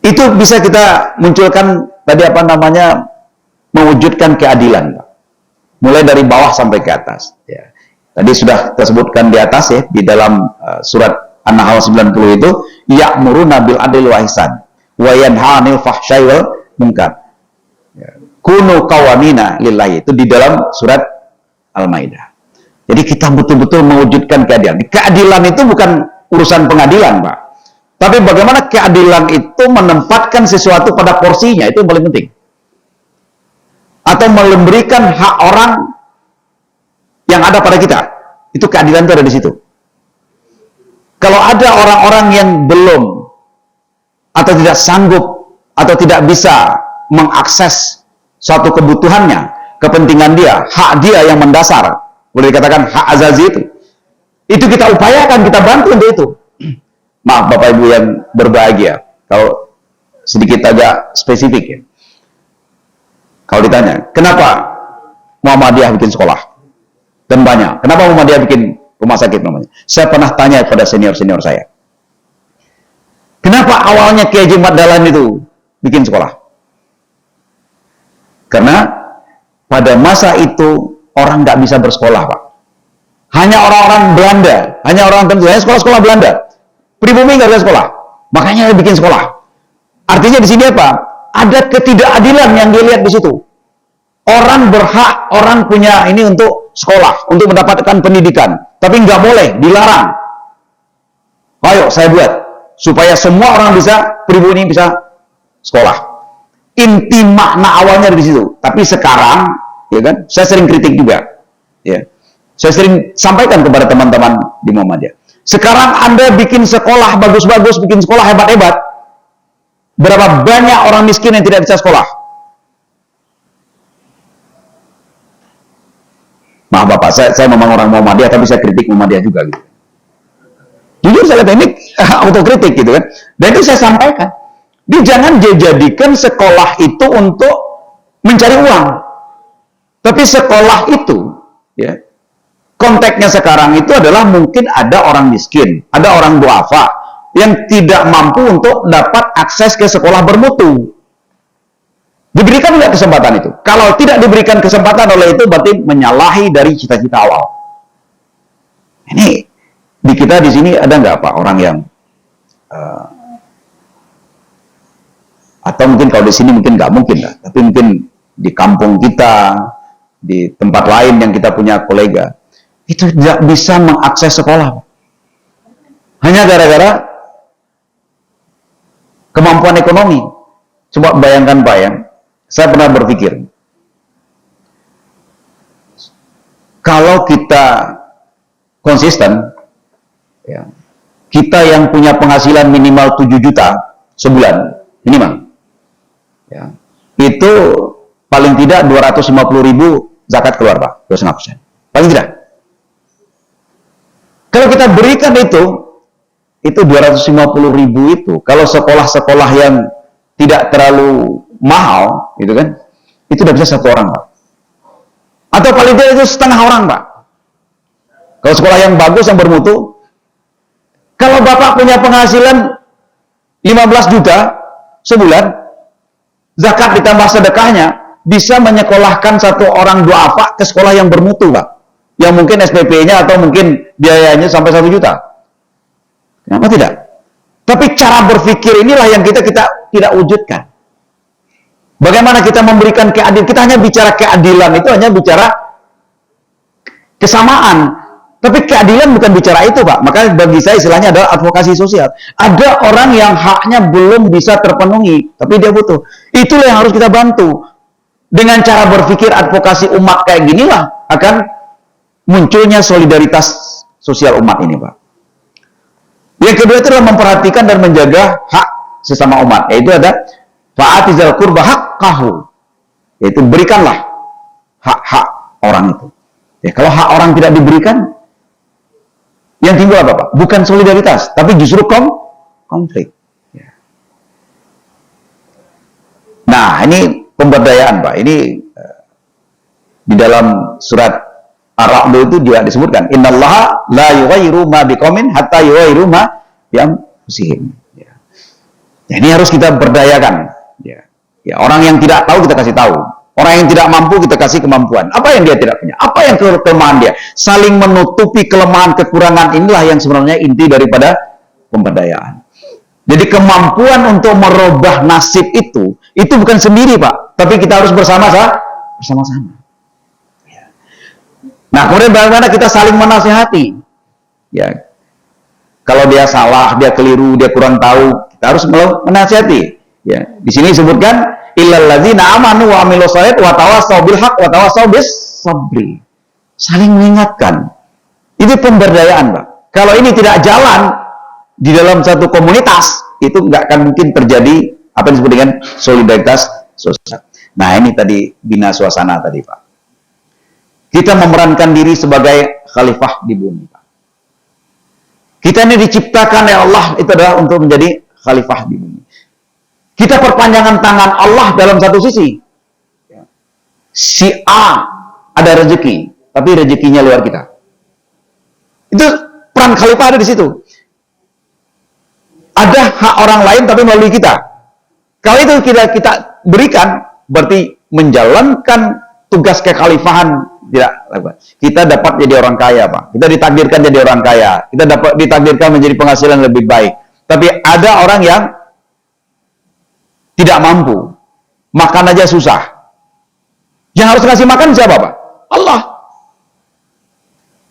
Itu bisa kita munculkan tadi apa namanya, mewujudkan keadilan, Pak. Mulai dari bawah sampai ke atas. Ya. Tadi sudah kita sebutkan di atas ya, di dalam surat An-Nahl 90 itu, ya'muruna bil adli wa ihsan wa yanha 'anil fahsya'i wal munkar. Ya. Kunu qawamina lillahi, itu di dalam surat Al-Maidah. Jadi kita betul-betul mewujudkan keadilan. Keadilan itu bukan urusan pengadilan, Pak. Tapi bagaimana keadilan itu menempatkan sesuatu pada porsinya, itu yang paling penting. Atau memberikan hak orang yang ada pada kita. Itu keadilan itu ada di situ. Kalau ada orang-orang yang belum atau tidak sanggup atau tidak bisa mengakses suatu kebutuhannya, kepentingan dia, hak dia yang mendasar, boleh dikatakan hak azazi itu kita upayakan, kita bantu untuk itu. Maaf Bapak Ibu yang berbahagia, kalau sedikit agak spesifik ya. Kalau ditanya, kenapa Muhammadiyah bikin sekolah? Dan banyak. Kenapa Muhammadiyah bikin rumah sakit namanya? Saya pernah tanya kepada senior-senior saya. Kenapa awalnya Kiai Haji Ahmad Dahlan itu bikin sekolah? Karena pada masa itu orang nggak bisa bersekolah, Pak. Hanya orang-orang Belanda, hanya orang tertentu, hanya sekolah-sekolah Belanda. Pribumi nggak ada sekolah, makanya dia bikin sekolah. Artinya di sini apa? Ada ketidakadilan yang dilihat di situ. Orang berhak, orang punya ini untuk sekolah, untuk mendapatkan pendidikan, tapi nggak boleh, dilarang. Ayo saya buat supaya semua orang bisa, pribumi bisa sekolah. Inti makna awalnya di situ. Tapi sekarang, ya kan, saya sering kritik juga, ya. Saya sering sampaikan kepada teman-teman di Muhammadiyah. Sekarang Anda bikin sekolah bagus-bagus, bikin sekolah hebat-hebat. Berapa banyak orang miskin yang tidak bisa sekolah? Maaf Bapak, saya memang orang Muhammadiyah, tapi saya kritik Muhammadiyah juga gitu. Jujur saya lihat ini autokritik gitu kan. Dan itu saya sampaikan. Jangan dijadikan sekolah itu untuk mencari uang. Tapi sekolah itu, ya, konteksnya sekarang itu adalah mungkin ada orang miskin, ada orang duafa yang tidak mampu untuk dapat akses ke sekolah bermutu. Diberikan nggak kesempatan itu? Kalau tidak diberikan kesempatan oleh itu, berarti menyalahi dari cita-cita awal. Ini di kita di sini ada nggak Pak orang yang atau mungkin kalau di sini mungkin nggak mungkin lah, tapi mungkin di kampung kita, di tempat lain yang kita punya kolega, itu tidak bisa mengakses sekolah. Hanya gara-gara kemampuan ekonomi. Coba bayangkan Pak ya, saya pernah berpikir, kalau kita konsisten, ya, kita yang punya penghasilan minimal 7 juta sebulan, minimal, ya, itu paling tidak 250.000 zakat keluar, Pak, 2,5%. Paling tidak. Kalau kita berikan itu 250.000 itu, kalau sekolah-sekolah yang tidak terlalu mahal, gitu kan, itu udah bisa 1 orang, Pak. Atau paling tidak itu setengah orang, Pak. Kalau sekolah yang bagus, yang bermutu, kalau Bapak punya penghasilan 15 juta sebulan, zakat ditambah sedekahnya, bisa menyekolahkan 1 orang duafa ke sekolah yang bermutu, Pak. Yang mungkin SPP-nya atau mungkin biayanya sampai 1 juta. Kenapa tidak? Tapi cara berpikir inilah yang kita tidak wujudkan. Bagaimana kita memberikan keadilan? Kita hanya bicara keadilan, itu hanya bicara kesamaan. Tapi keadilan bukan bicara itu, Pak. Maka bagi saya istilahnya adalah advokasi sosial. Ada orang yang haknya belum bisa terpenuhi, tapi dia butuh. Itulah yang harus kita bantu. Dengan cara berpikir advokasi umat kayak ginilah akan munculnya solidaritas sosial umat ini, Pak. Yang kedua itu adalah memperhatikan dan menjaga hak sesama umat. Yaitu ada fa'atizal qurba haqqahu. Yaitu berikanlah hak-hak orang itu. Ya, kalau hak orang tidak diberikan, yang timbul apa, Pak? Bukan solidaritas, tapi justru konflik. Ya. Nah, ini pemberdayaan, Pak. Ini di dalam surat Ar-Ra'd itu juga disebutkan, innallaha la yughayyiru ma biqaumin hatta yughayyiru ma bi anfusihim. Ya. Ya, ini harus kita berdayakan. Ya. Ya, orang yang tidak tahu kita kasih tahu. Orang yang tidak mampu kita kasih kemampuan. Apa yang dia tidak punya? Apa yang kelemahan dia? Saling menutupi kelemahan kekurangan inilah yang sebenarnya inti daripada pemberdayaan. Jadi kemampuan untuk merubah nasib itu bukan sendiri, Pak, tapi kita harus bersama-sama. Nah, kemudian bagaimana kita saling menasihati? Ya, kalau dia salah, dia keliru, dia kurang tahu, kita harus menasihati. Ya, di sini disebutkan illal ladzina amanu wa amilus shalihat wa tawassaw bil haqq wa tawassaw bis sabri. Saling mengingatkan. Itu pemberdayaan, Pak. Kalau ini tidak jalan di dalam satu komunitas, itu nggak akan mungkin terjadi apa yang disebut dengan solidaritas sosial. Nah, ini tadi bina suasana tadi, Pak. Kita memerankan diri sebagai khalifah di bumi, Pak. Kita ini diciptakan oleh Allah itu adalah untuk menjadi khalifah di bumi. Kita perpanjangan tangan Allah dalam satu sisi. Si A ada rezeki, tapi rezekinya luar kita. Itu peran khalifah ada di situ. Ada hak orang lain tapi melalui kita. Kalau itu kita berikan, berarti menjalankan tugas kekhalifahan. Tidak, kita dapat jadi orang kaya, Pak. Kita ditakdirkan jadi orang kaya. Kita dapat ditakdirkan menjadi penghasilan lebih baik. Tapi ada orang yang tidak mampu, makan aja susah. Yang harus ngasih makan siapa, Pak? Allah.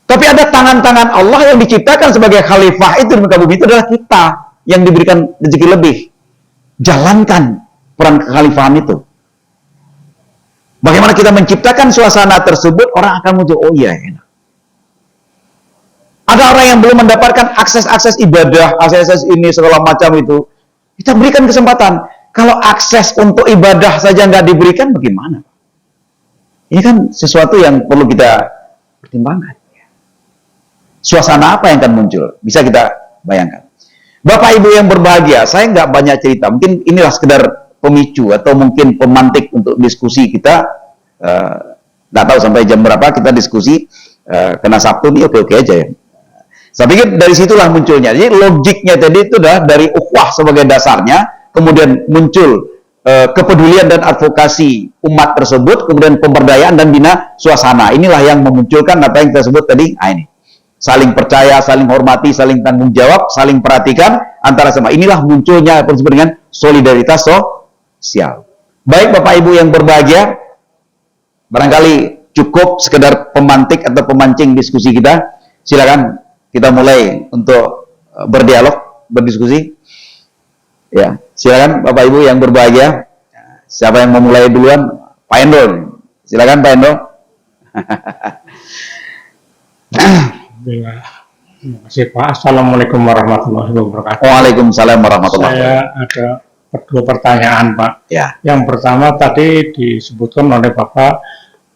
Tapi ada tangan-tangan Allah yang diciptakan sebagai khalifah itu di muka bumi, itu adalah kita yang diberikan rezeki lebih. Jalankan peran kekhalifahan itu. Bagaimana kita menciptakan suasana tersebut, orang akan muncul, oh iya, enak. Ada orang yang belum mendapatkan akses-akses ibadah, akses ini segala macam itu. Kita berikan kesempatan. Kalau akses untuk ibadah saja nggak diberikan, bagaimana? Ini kan sesuatu yang perlu kita pertimbangkan. Suasana apa yang akan muncul? Bisa kita bayangkan. Bapak Ibu yang berbahagia, saya nggak banyak cerita. Mungkin inilah sekedar pemicu atau mungkin pemantik untuk diskusi kita. Nggak tahu sampai jam berapa kita diskusi. Karena Sabtu ini oke-oke aja ya. Saya pikir dari situlah munculnya. Jadi logiknya tadi itu adalah dari ukhuwah sebagai dasarnya, kemudian muncul kepedulian dan advokasi umat tersebut, kemudian pemberdayaan dan bina suasana. Inilah yang memunculkan apa yang kita sebut tadi. Ini saling percaya, saling hormati, saling tanggung jawab, saling perhatikan antara sama. Inilah munculnya apa yang disebut dengan solidaritas sosial. Baik Bapak Ibu yang berbahagia, barangkali cukup sekedar pemantik atau pemancing diskusi kita. Silakan kita mulai untuk berdialog, berdiskusi. Ya, silakan Bapak Ibu yang berbahagia. Siapa yang mau mulai duluan? Pak Endo. Silakan Pak Endo. Terima kasih Pak. Assalamualaikum warahmatullahi wabarakatuh. Waalaikumsalam warahmatullahi wabarakatuh. Saya ada dua pertanyaan Pak. Ya. Yang pertama tadi disebutkan oleh Bapak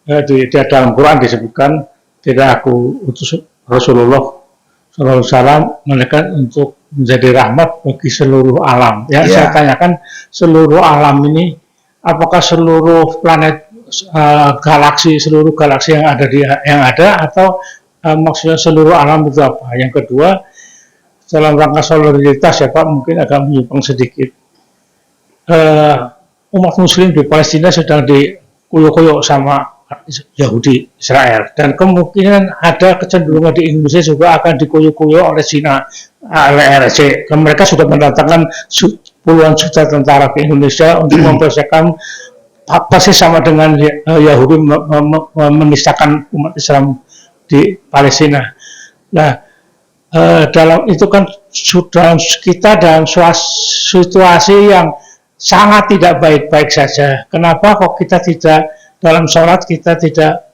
di dalam Quran disebutkan tidak aku utus Rasulullah SAW melainkan untuk menjadi rahmat bagi seluruh alam. Ya, saya tanyakan seluruh alam ini apakah seluruh planet galaksi, seluruh galaksi yang ada atau maksudnya seluruh alam itu apa? Yang kedua, dalam rangka solidaritas ya Pak, mungkin agak menyimpang sedikit. Umat Muslim di Palestina sedang dikuyok-kuyok sama Yahudi Israel, dan kemungkinan ada kecenderungan di Indonesia juga akan dikuyok-kuyok oleh Cina, RRC. Mereka sudah mendatangkan puluhan juta tentara ke Indonesia untuk mempersiapkan pasti sama dengan Yahudi menistakan umat Islam di Palestina. Nah, dalam itu kan sudah kita dalam situasi yang sangat tidak baik-baik saja. Kenapa kok kita tidak dalam sholat kita tidak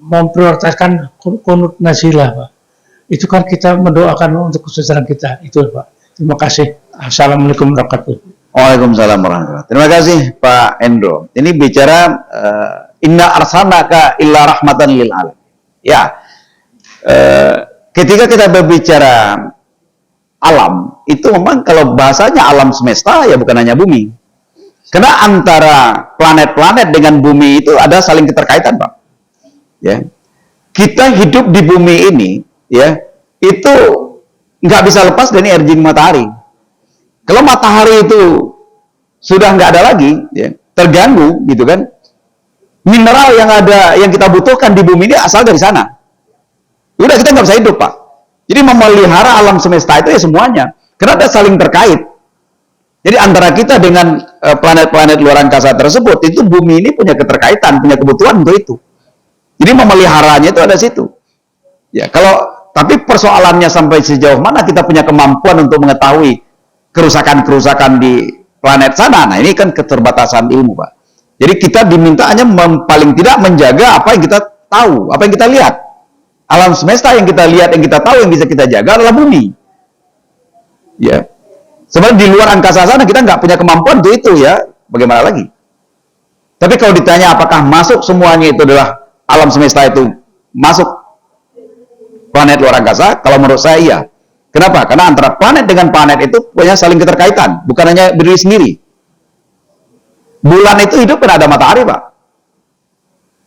memprioritaskan qunut nazilah, Pak? Itu kan kita mendoakan untuk kesejahteraan kita. Itu Pak. Terima kasih. Assalamualaikum warahmatullahi wabarakatuh. Waalaikumsalam warahmatullahi wabarakatuh. Terima kasih Pak Endro. Ini bicara inna arsalnaka illa rahmatan lil alamin. Ya, ketika kita berbicara alam, itu memang kalau bahasanya alam semesta ya bukan hanya bumi. Karena antara planet-planet dengan bumi itu ada saling keterkaitan, Pak. Ya, kita hidup di bumi ini, ya, itu nggak bisa lepas dari energi matahari. Kalau matahari itu sudah nggak ada lagi, ya, terganggu, gitu kan? Mineral yang ada, yang kita butuhkan di bumi ini asal dari sana. Udah kita nggak bisa hidup, Pak. Jadi memelihara alam semesta itu ya semuanya, karena ada saling terkait. Jadi antara kita dengan planet-planet luar angkasa tersebut, itu bumi ini punya keterkaitan, punya kebutuhan untuk itu. Jadi memeliharanya itu ada situ. Ya, tapi persoalannya sampai sejauh mana kita punya kemampuan untuk mengetahui kerusakan-kerusakan di planet sana. Nah, ini kan keterbatasan ilmu, Pak. Jadi kita diminta hanya paling tidak menjaga apa yang kita tahu, apa yang kita lihat. Alam semesta yang kita lihat, yang kita tahu, yang bisa kita jaga adalah bumi. Ya. Sebenarnya di luar angkasa sana kita nggak punya kemampuan untuk itu, ya. Bagaimana lagi? Tapi kalau ditanya apakah masuk semuanya itu adalah alam semesta itu masuk planet luar angkasa, kalau menurut saya iya. Kenapa? Karena antara planet dengan planet itu punya saling keterkaitan, bukan hanya berdiri sendiri. Bulan itu hidup karena ada matahari, Pak.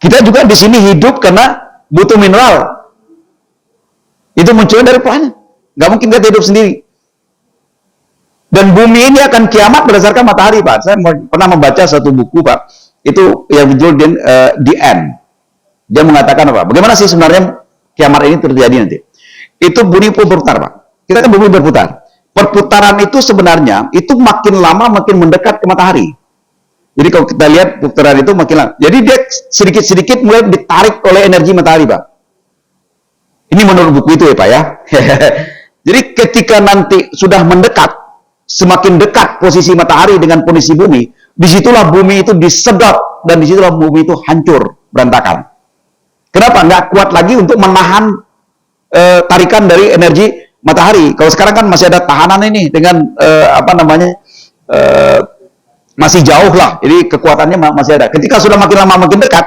Kita juga di sini hidup karena butuh mineral. Itu munculnya dari planet. Nggak mungkin kita hidup sendiri. Dan bumi ini akan kiamat berdasarkan matahari, Pak. Saya pernah membaca satu buku, Pak. Itu yang berjudul The End. Dia mengatakan apa? Bagaimana sih sebenarnya kiamat ini terjadi nanti? Itu bumi pun berputar, Pak. Kita kan bumi berputar. Perputaran itu sebenarnya itu makin lama makin mendekat ke matahari. Jadi kalau kita lihat putaran itu makin lama. Jadi dia sedikit-sedikit mulai ditarik oleh energi matahari, Pak. Ini menurut buku itu ya, Pak, ya. Jadi ketika nanti sudah mendekat, semakin dekat posisi matahari dengan posisi bumi, disitulah bumi itu disedot dan disitulah bumi itu hancur, berantakan. Kenapa? Nggak kuat lagi untuk menahan tarikan dari energi matahari. Kalau sekarang kan masih ada tahanan ini dengan masih jauh lah, jadi kekuatannya masih ada. Ketika sudah makin lama makin dekat,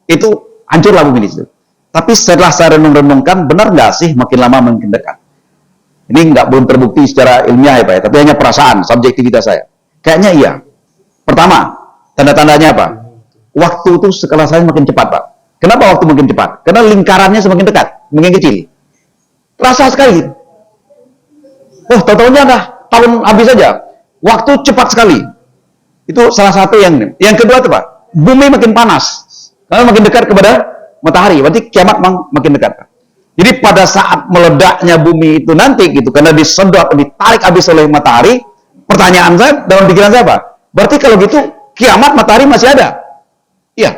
itu hancurlah bumi itu. Tapi setelah saya renung-renungkan, benar nggak sih makin lama makin dekat? Ini belum terbukti secara ilmiah ya Pak, ya, tapi hanya perasaan, subjektivitas saya. Kayaknya iya. Pertama, tanda-tandanya apa? Waktu itu skala saya makin cepat, Pak. Kenapa waktu makin cepat? Karena lingkarannya semakin dekat, semakin kecil. Terasa sekali. Oh, tahu-tahunya dah tahun habis saja. Waktu cepat sekali. Itu salah satu yang kedua itu, Pak. Bumi makin panas. Karena makin dekat kepada matahari. Berarti kiamat makin dekat, Pak. Jadi pada saat meledaknya bumi itu nanti gitu, karena disedot, ditarik habis oleh matahari, pertanyaan saya dalam pikiran saya apa? Berarti kalau gitu kiamat matahari masih ada? Iya.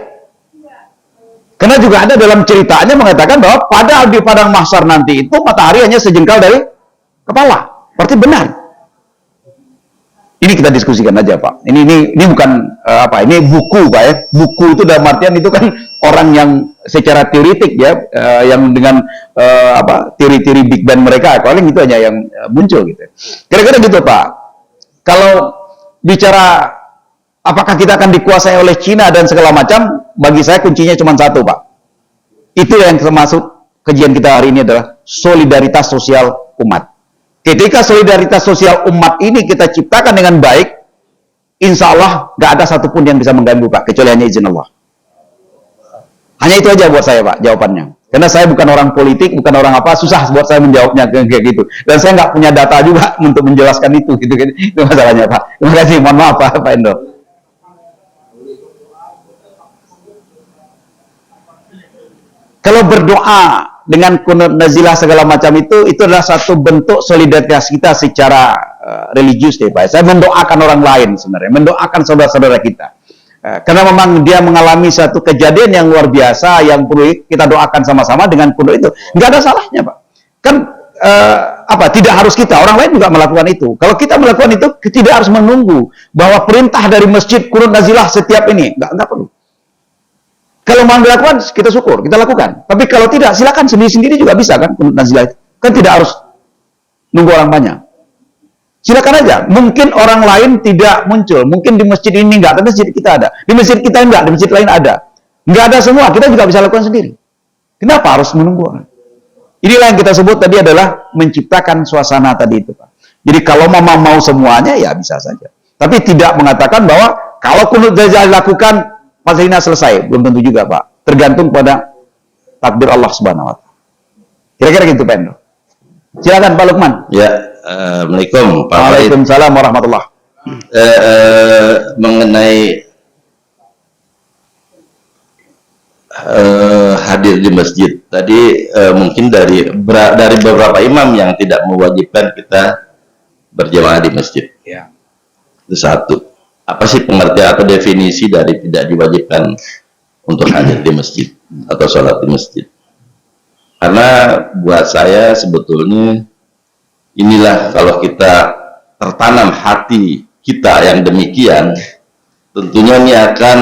Karena juga ada dalam ceritanya mengatakan bahwa pada di padang mahsyar nanti itu matahari hanya sejengkal dari kepala. Berarti benar. Ini kita diskusikan aja Pak. Ini bukan ini buku Pak ya. Buku itu dalam artian itu kan orang yang secara teoritik ya, yang dengan teori-teori Big Bang mereka, paling itu hanya yang muncul gitu. Kira-kira gitu Pak. Kalau bicara apakah kita akan dikuasai oleh Cina dan segala macam, bagi saya kuncinya cuma satu Pak. Itu yang termasuk kajian kita hari ini adalah solidaritas sosial umat. Ketika solidaritas sosial umat ini kita ciptakan dengan baik, insya Allah nggak ada satupun yang bisa mengganggu Pak, kecuali hanya izin Allah. Hanya itu aja buat saya Pak jawabannya. Karena saya bukan orang politik, bukan orang apa, susah buat saya menjawabnya kayak gitu. Dan saya nggak punya data juga untuk menjelaskan itu, gitu kan? Itu masalahnya Pak. Terima kasih, mohon maaf Pak Endo. Kalau berdoa dengan kunut nazilah segala macam itu adalah satu bentuk solidaritas kita secara religius deh Pak. Saya mendoakan orang lain sebenarnya, mendoakan saudara-saudara kita. Karena memang dia mengalami satu kejadian yang luar biasa yang perlu kita doakan sama-sama dengan kunut itu. Nggak ada salahnya Pak. Kan tidak harus kita, orang lain juga melakukan itu. Kalau kita melakukan itu, tidak harus menunggu bahwa perintah dari masjid kunut nazilah setiap ini. Nggak perlu. Kalau mau dilakukan, kita syukur, kita lakukan. Tapi kalau tidak, silakan sendiri-sendiri juga bisa kan kunut nazilah itu. Kan tidak harus nunggu orang banyak. Silakan aja. Mungkin orang lain tidak muncul. Mungkin di masjid ini enggak, tapi masjid kita ada. Di masjid kita enggak, di masjid lain ada. Enggak ada semua, kita juga bisa lakukan sendiri. Kenapa harus menunggu orang? Inilah yang kita sebut tadi adalah menciptakan suasana tadi itu Pak. Jadi kalau mau semuanya, ya bisa saja. Tapi tidak mengatakan bahwa kalau kunut nazilah dilakukan, masalah selesai, belum tentu juga Pak. Tergantung pada takdir Allah Subhanahu wa Ta'ala. Kira-kira gitu Pak Endo. Silakan Pak Lukman. Ya, Assalamualaikum Pak. Waalaikumsalam warahmatullahi. Mengenai hadir di masjid tadi, mungkin dari beberapa imam yang tidak mewajibkan kita berjamaah di masjid. Ya. Itu satu. Apa sih pengertian atau definisi dari tidak diwajibkan untuk hadir di masjid atau sholat di masjid? Karena buat saya sebetulnya inilah kalau kita tertanam hati kita yang demikian, tentunya ini akan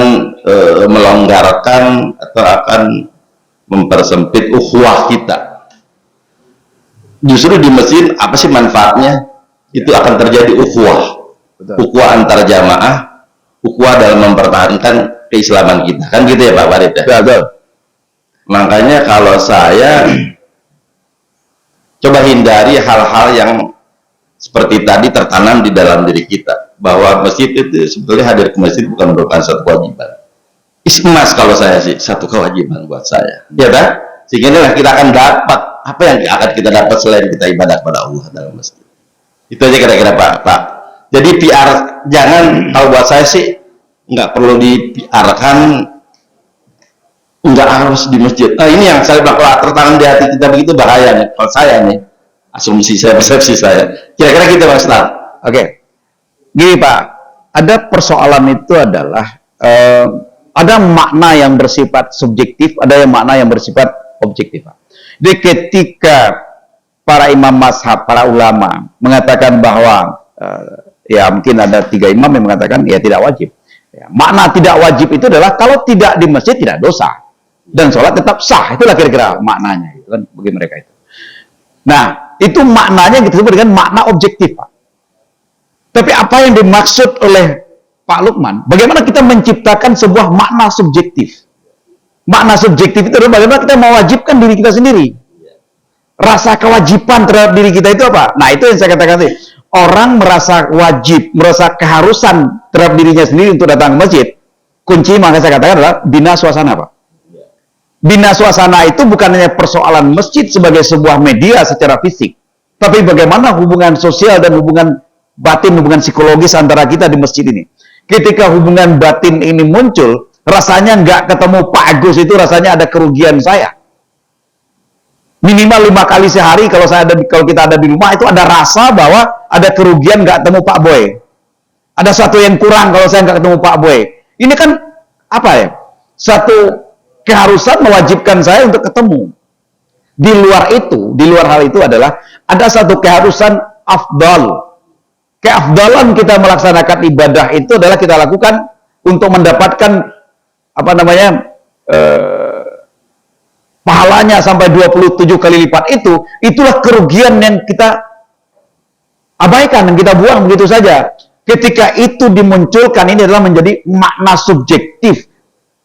melonggarkan atau akan mempersempit ukhuwah kita. Justru di masjid apa sih manfaatnya? Itu akan terjadi ukhuwah. Ukhuwah antar jamaah, ukhuwah dalam mempertahankan keislaman kita, kan gitu ya Pak Farid ya? Betul. Makanya kalau saya coba hindari hal-hal yang seperti tadi tertanam di dalam diri kita, bahwa masjid itu sebetulnya hadir ke masjid bukan merupakan satu kewajiban. Emas kalau saya sih satu kewajiban buat saya, ya kan? Sehingga inilah kita akan dapat apa yang akan kita dapat selain kita ibadah kepada Allah dalam masjid. Itu aja kira-kira Pak. Jadi PR jangan, kalau buat saya sih nggak perlu di-PR-kan, nggak harus di masjid. Nah ini yang saya bilang, kalau tertanam di hati kita begitu bahaya nih. Kalau saya nih, asumsi saya, persepsi saya, kira-kira gitu Pak Ustaz. Oke. Gini Pak, ada persoalan itu adalah ada makna yang bersifat subjektif, ada yang makna yang bersifat objektif Pak. Jadi ketika para imam mazhab, para ulama mengatakan bahwa ya mungkin ada 3 imam yang mengatakan ya tidak wajib. Ya, makna tidak wajib itu adalah kalau tidak di masjid tidak dosa dan sholat tetap sah. Itulah kira-kira maknanya, gitu kan, bagi mereka itu. Nah, itu maknanya kita sebut dengan makna objektif Pak. Tapi apa yang dimaksud oleh Pak Lukman? Bagaimana kita menciptakan sebuah makna subjektif? Makna subjektif itu adalah bagaimana kita mewajibkan diri kita sendiri. Rasa kewajiban terhadap diri kita itu apa? Nah, itu yang saya katakan tadi. Orang merasa wajib, merasa keharusan terhadap dirinya sendiri untuk datang ke masjid. Kunci maka saya katakan adalah bina suasana Pak. Bina suasana itu bukan hanya persoalan masjid sebagai sebuah media secara fisik, tapi bagaimana hubungan sosial dan hubungan batin, hubungan psikologis antara kita di masjid ini. Ketika hubungan batin ini muncul, rasanya nggak ketemu Pak Agus itu rasanya ada kerugian saya. Minimal 5 kali sehari kalau kita ada di rumah itu ada rasa bahwa ada kerugian nggak ketemu Pak Boy. Ada satu yang kurang kalau saya nggak ketemu Pak Boy. Ini kan apa ya? Satu keharusan mewajibkan saya untuk ketemu. Di luar hal itu adalah ada satu keharusan afdal. keafdalan kita melaksanakan ibadah itu adalah kita lakukan untuk mendapatkan apa namanya pahalanya sampai 27 kali lipat itulah kerugian yang kita abaikan, yang kita buang begitu saja. Ketika itu dimunculkan, ini adalah menjadi makna subjektif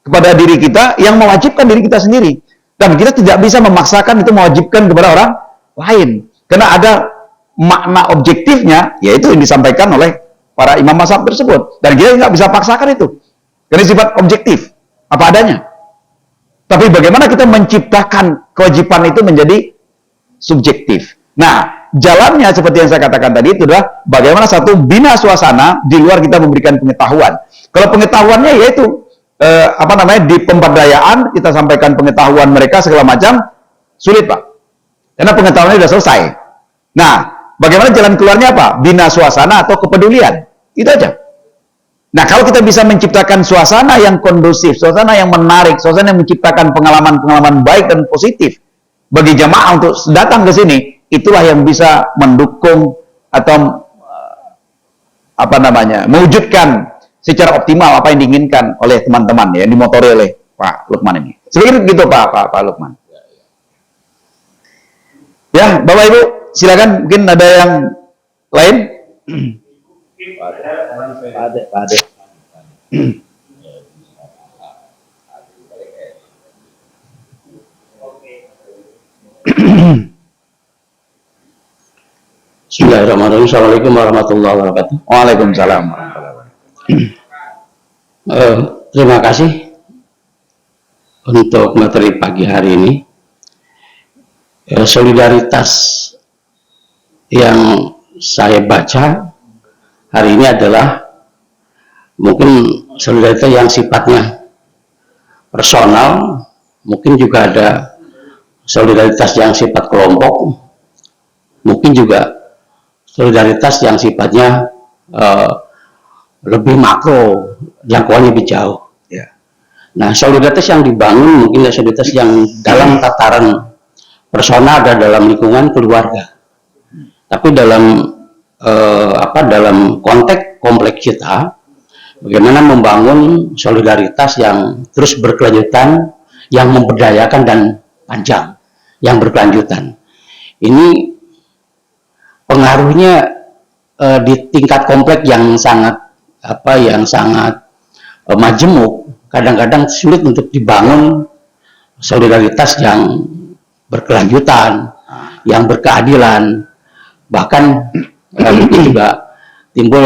kepada diri kita yang mewajibkan diri kita sendiri. Dan kita tidak bisa memaksakan itu mewajibkan kepada orang lain. Karena ada makna objektifnya, yaitu yang disampaikan oleh para imam mazhab tersebut. Dan kita tidak bisa paksakan itu. Karena sifat objektif, apa adanya. Tapi bagaimana kita menciptakan kewajiban itu menjadi subjektif. Nah, jalannya seperti yang saya katakan tadi itu adalah bagaimana satu bina suasana di luar kita memberikan pengetahuan. Kalau pengetahuannya yaitu di pemberdayaan kita sampaikan pengetahuan mereka segala macam, sulit Pak. Karena pengetahuannya sudah selesai. Nah, bagaimana jalan keluarnya apa? Bina suasana atau kepedulian. Itu aja. Nah, kalau kita bisa menciptakan suasana yang kondusif, suasana yang menarik, suasana yang menciptakan pengalaman-pengalaman baik dan positif bagi jamaah untuk datang ke sini, itulah yang bisa mendukung atau mewujudkan secara optimal apa yang diinginkan oleh teman-teman ya, yang dimotori oleh Pak Lukman ini. Seperti itu Pak Lukman. Ya, Bapak Ibu, silakan mungkin ada yang lain. Pak Ade. Bismillahirrahmanirrahim. Assalamualaikum warahmatullahi wabarakatuh. Waalaikumsalam warahmatullahi wabarakatuh. Terima kasih untuk materi pagi hari ini. Solidaritas yang saya baca hari ini adalah mungkin solidaritas yang sifatnya personal, mungkin juga ada solidaritas yang sifat kelompok, mungkin juga solidaritas yang sifatnya lebih makro, jangkauannya lebih jauh. Ya. Nah, solidaritas yang dibangun mungkin solidaritas yang dalam tataran personal dan dalam lingkungan keluarga. Tapi dalam dalam konteks kompleks kita, bagaimana membangun solidaritas yang terus berkelanjutan, yang memberdayakan dan panjang, yang berkelanjutan. Ini pengaruhnya di tingkat kompleks yang sangat majemuk, kadang-kadang sulit untuk dibangun solidaritas yang berkelanjutan, yang berkeadilan, bahkan mungkin juga timbul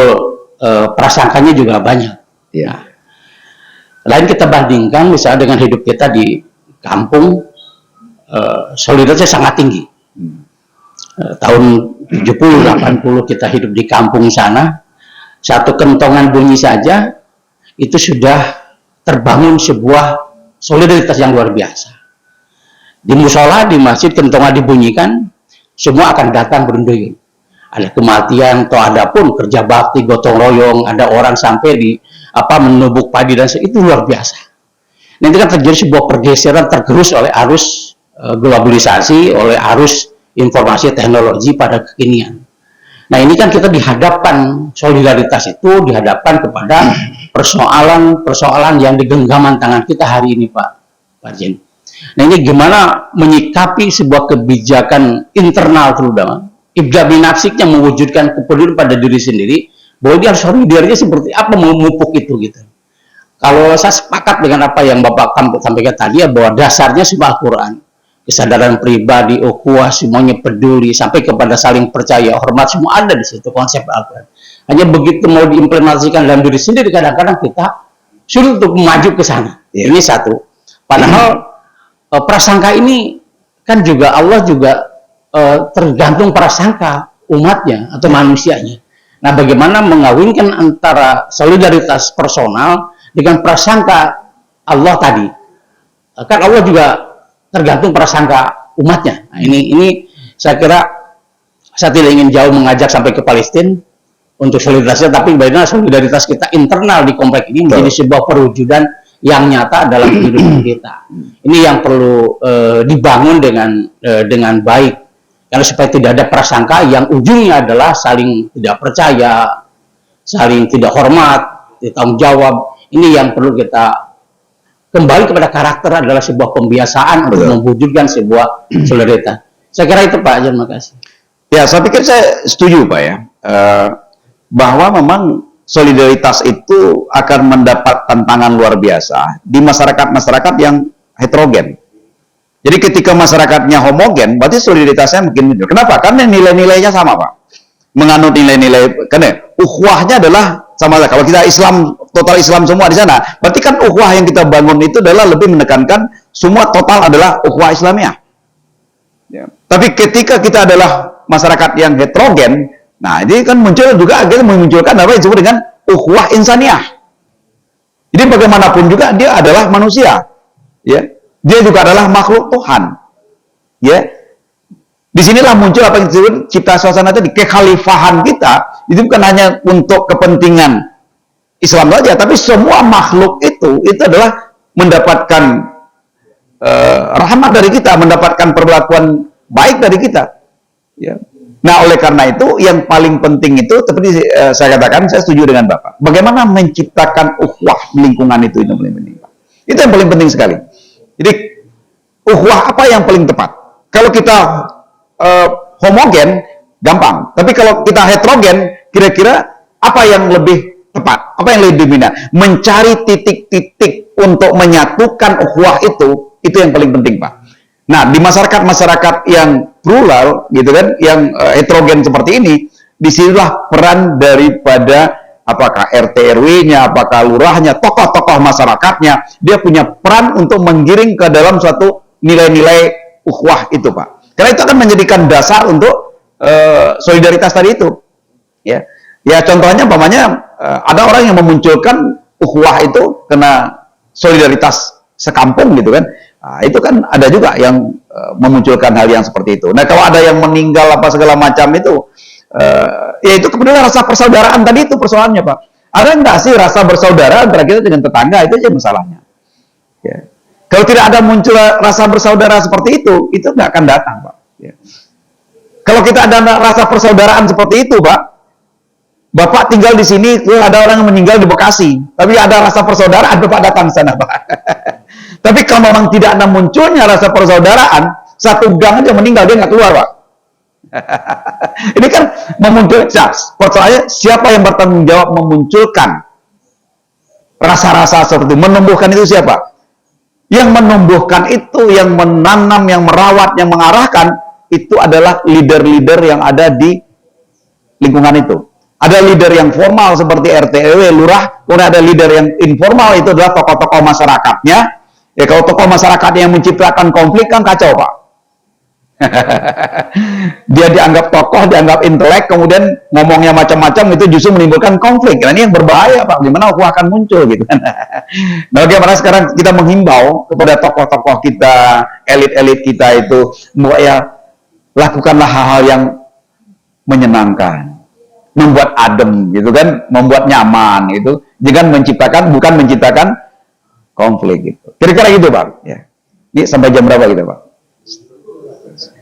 prasangkanya juga banyak. Ya. Lain kita bandingkan misalnya dengan hidup kita di kampung, solidaritasnya sangat tinggi. Tahun 70-80 kita hidup di kampung sana, satu kentongan bunyi saja itu sudah terbangun sebuah solidaritas yang luar biasa. Di musola, di masjid, kentongan dibunyikan, semua akan datang berduyun. Ada kematian, atau ada pun kerja bakti, gotong royong, ada orang sampai menubuk padi dan itu luar biasa. Nanti kan terjadi sebuah pergeseran tergerus oleh arus globalisasi, oleh arus informasi teknologi pada kekinian. Nah, ini kan kita dihadapkan solidaritas itu dihadapkan kepada persoalan-persoalan yang di genggaman tangan kita hari ini, Pak Jen. Nah, ini gimana menyikapi sebuah kebijakan internal terutama ibda binafsiknya mewujudkan kepedulian pada diri sendiri, bahwa dia harus solidarnya seperti apa memupuk itu gitu. Kalau saya sepakat dengan apa yang Bapak sampaikan tadi ya, bahwa dasarnya sebuah Al-Quran, kesadaran pribadi, ukhuwah, semuanya peduli sampai kepada saling percaya, hormat, semua ada di situ konsep Al-Quran. Hanya begitu mau diimplementasikan dalam diri sendiri, kadang-kadang kita sulit untuk maju ke sana. Ya. Ini satu. Padahal prasangka ini kan juga Allah juga tergantung prasangka umatnya atau manusianya. Nah, bagaimana mengawinkan antara solidaritas personal dengan prasangka Allah tadi? Kan Allah juga tergantung prasangka umatnya. Nah, ini saya kira saya tidak ingin jauh mengajak sampai ke Palestina untuk solidaritasnya, tapi bagaimana solidaritas kita internal di kompleks ini menjadi sebuah perwujudan yang nyata dalam kehidupan kita. Ini yang perlu dibangun dengan baik. Karena supaya tidak ada prasangka yang ujungnya adalah saling tidak percaya, saling tidak hormat, tidak tanggung jawab. Ini yang perlu kita kembali kepada karakter adalah sebuah pembiasaan untuk mewujudkan sebuah solidaritas. Saya kira itu Pak, terima kasih. Ya, saya pikir saya setuju Pak ya, bahwa memang solidaritas itu akan mendapat tantangan luar biasa di masyarakat-masyarakat yang heterogen. Jadi ketika masyarakatnya homogen, berarti solidaritasnya mungkin muncul. Kenapa? Karena nilai-nilainya sama Pak. Menganut nilai-nilai, karena ukhuwahnya adalah sama. Kalau kita Islam, total Islam semua di sana, berarti kan ukhuwah yang kita bangun itu adalah lebih menekankan semua total adalah ukhuwah Islamiyah. Ya. Tapi ketika kita adalah masyarakat yang heterogen, nah ini kan muncul juga akhirnya memunculkan apa yang disebut dengan ukhuwah insaniyah. Jadi bagaimanapun juga dia adalah manusia, ya. Dia juga adalah makhluk Tuhan, ya. Disinilah muncul apa yang disebut cipta suasana tadi, kekhalifahan kita itu bukan hanya untuk kepentingan Islam saja, tapi semua makhluk itu adalah mendapatkan rahmat dari kita, mendapatkan perlakuan baik dari kita. Ya. Nah, oleh karena itu yang paling penting itu, seperti saya katakan, saya setuju dengan Bapak. Bagaimana menciptakan ukhuwah di lingkungan itu yang paling penting. Itu yang paling penting sekali. Jadi ukhuwah apa yang paling tepat? Kalau kita homogen, gampang. Tapi kalau kita heterogen, kira-kira apa yang lebih tepat? Apa yang lebih dominan? Mencari titik-titik untuk menyatukan ukhuwah itu yang paling penting, Pak. Nah, di masyarakat-masyarakat yang plural, gitu kan, yang heterogen seperti ini, disinilah peran daripada apakah RT RW-nya, apakah lurahnya, tokoh-tokoh masyarakatnya, dia punya peran untuk menggiring ke dalam suatu nilai-nilai ukhuwah itu, Pak. Karena itu akan menjadikan dasar untuk solidaritas tadi itu. Ya, ya contohnya, umpamanya ada orang yang memunculkan ukhuwah itu karena solidaritas sekampung, gitu kan. Nah, itu kan ada juga yang memunculkan hal yang seperti itu. Nah, kalau ada yang meninggal apa segala macam itu, ya itu kemudian rasa persaudaraan tadi itu persoalannya, Pak. Ada nggak sih rasa bersaudara antara kita dengan tetangga? Itu aja masalahnya. Ya. Kalau tidak ada muncul rasa bersaudara seperti itu nggak akan datang, Pak. Ya. Kalau kita ada rasa persaudaraan seperti itu, Pak, Bapak tinggal di sini, ada orang yang meninggal di Bekasi, tapi ada rasa persaudaraan, Bapak datang ke sana, Pak. Tapi kalau memang tidak ada munculnya rasa persaudaraan, satu gang aja meninggal, dia nggak keluar, Pak. Ini kan memunculkan, percaya siapa yang bertanggung jawab memunculkan rasa-rasa seperti itu, menumbuhkan itu siapa? Yang menumbuhkan itu, yang menanam, yang merawat, yang mengarahkan, itu adalah leader-leader yang ada di lingkungan itu. Ada leader yang formal seperti RT RW, lurah, kemudian ada leader yang informal, itu adalah tokoh-tokoh masyarakatnya. Ya, kalau tokoh masyarakat yang menciptakan konflik kan kacau, Pak. Dia dianggap tokoh, dianggap intelek, kemudian ngomongnya macam-macam, itu justru menimbulkan konflik. Nah, ini yang berbahaya, Pak. Gimana ukhuwah akan muncul, gitu kan? Nah, bagaimana sekarang kita menghimbau kepada tokoh-tokoh kita, elit-elit kita itu, ya, lakukanlah hal-hal yang menyenangkan, membuat adem, gitu kan, membuat nyaman, gitu. Jangan menciptakan, bukan menciptakan konflik, gitu. Kira-kira gitu, Pak. Ya. Ini sampai jam berapa kita, Pak?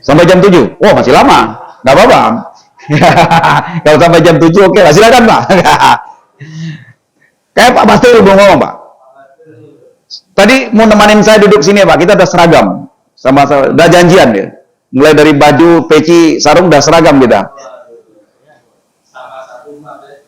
Sampai jam 7. Oh, masih lama. Nggak apa-apa. Kalau sampai jam 7, oke lah. Silakan, Pak. Kayak Pak Basti belum ngomong, Pak. Tadi mau nemanin saya duduk sini, Pak. Kita udah seragam. Sama-sama. Udah janjian, ya. Mulai dari baju, peci, sarung, udah seragam kita.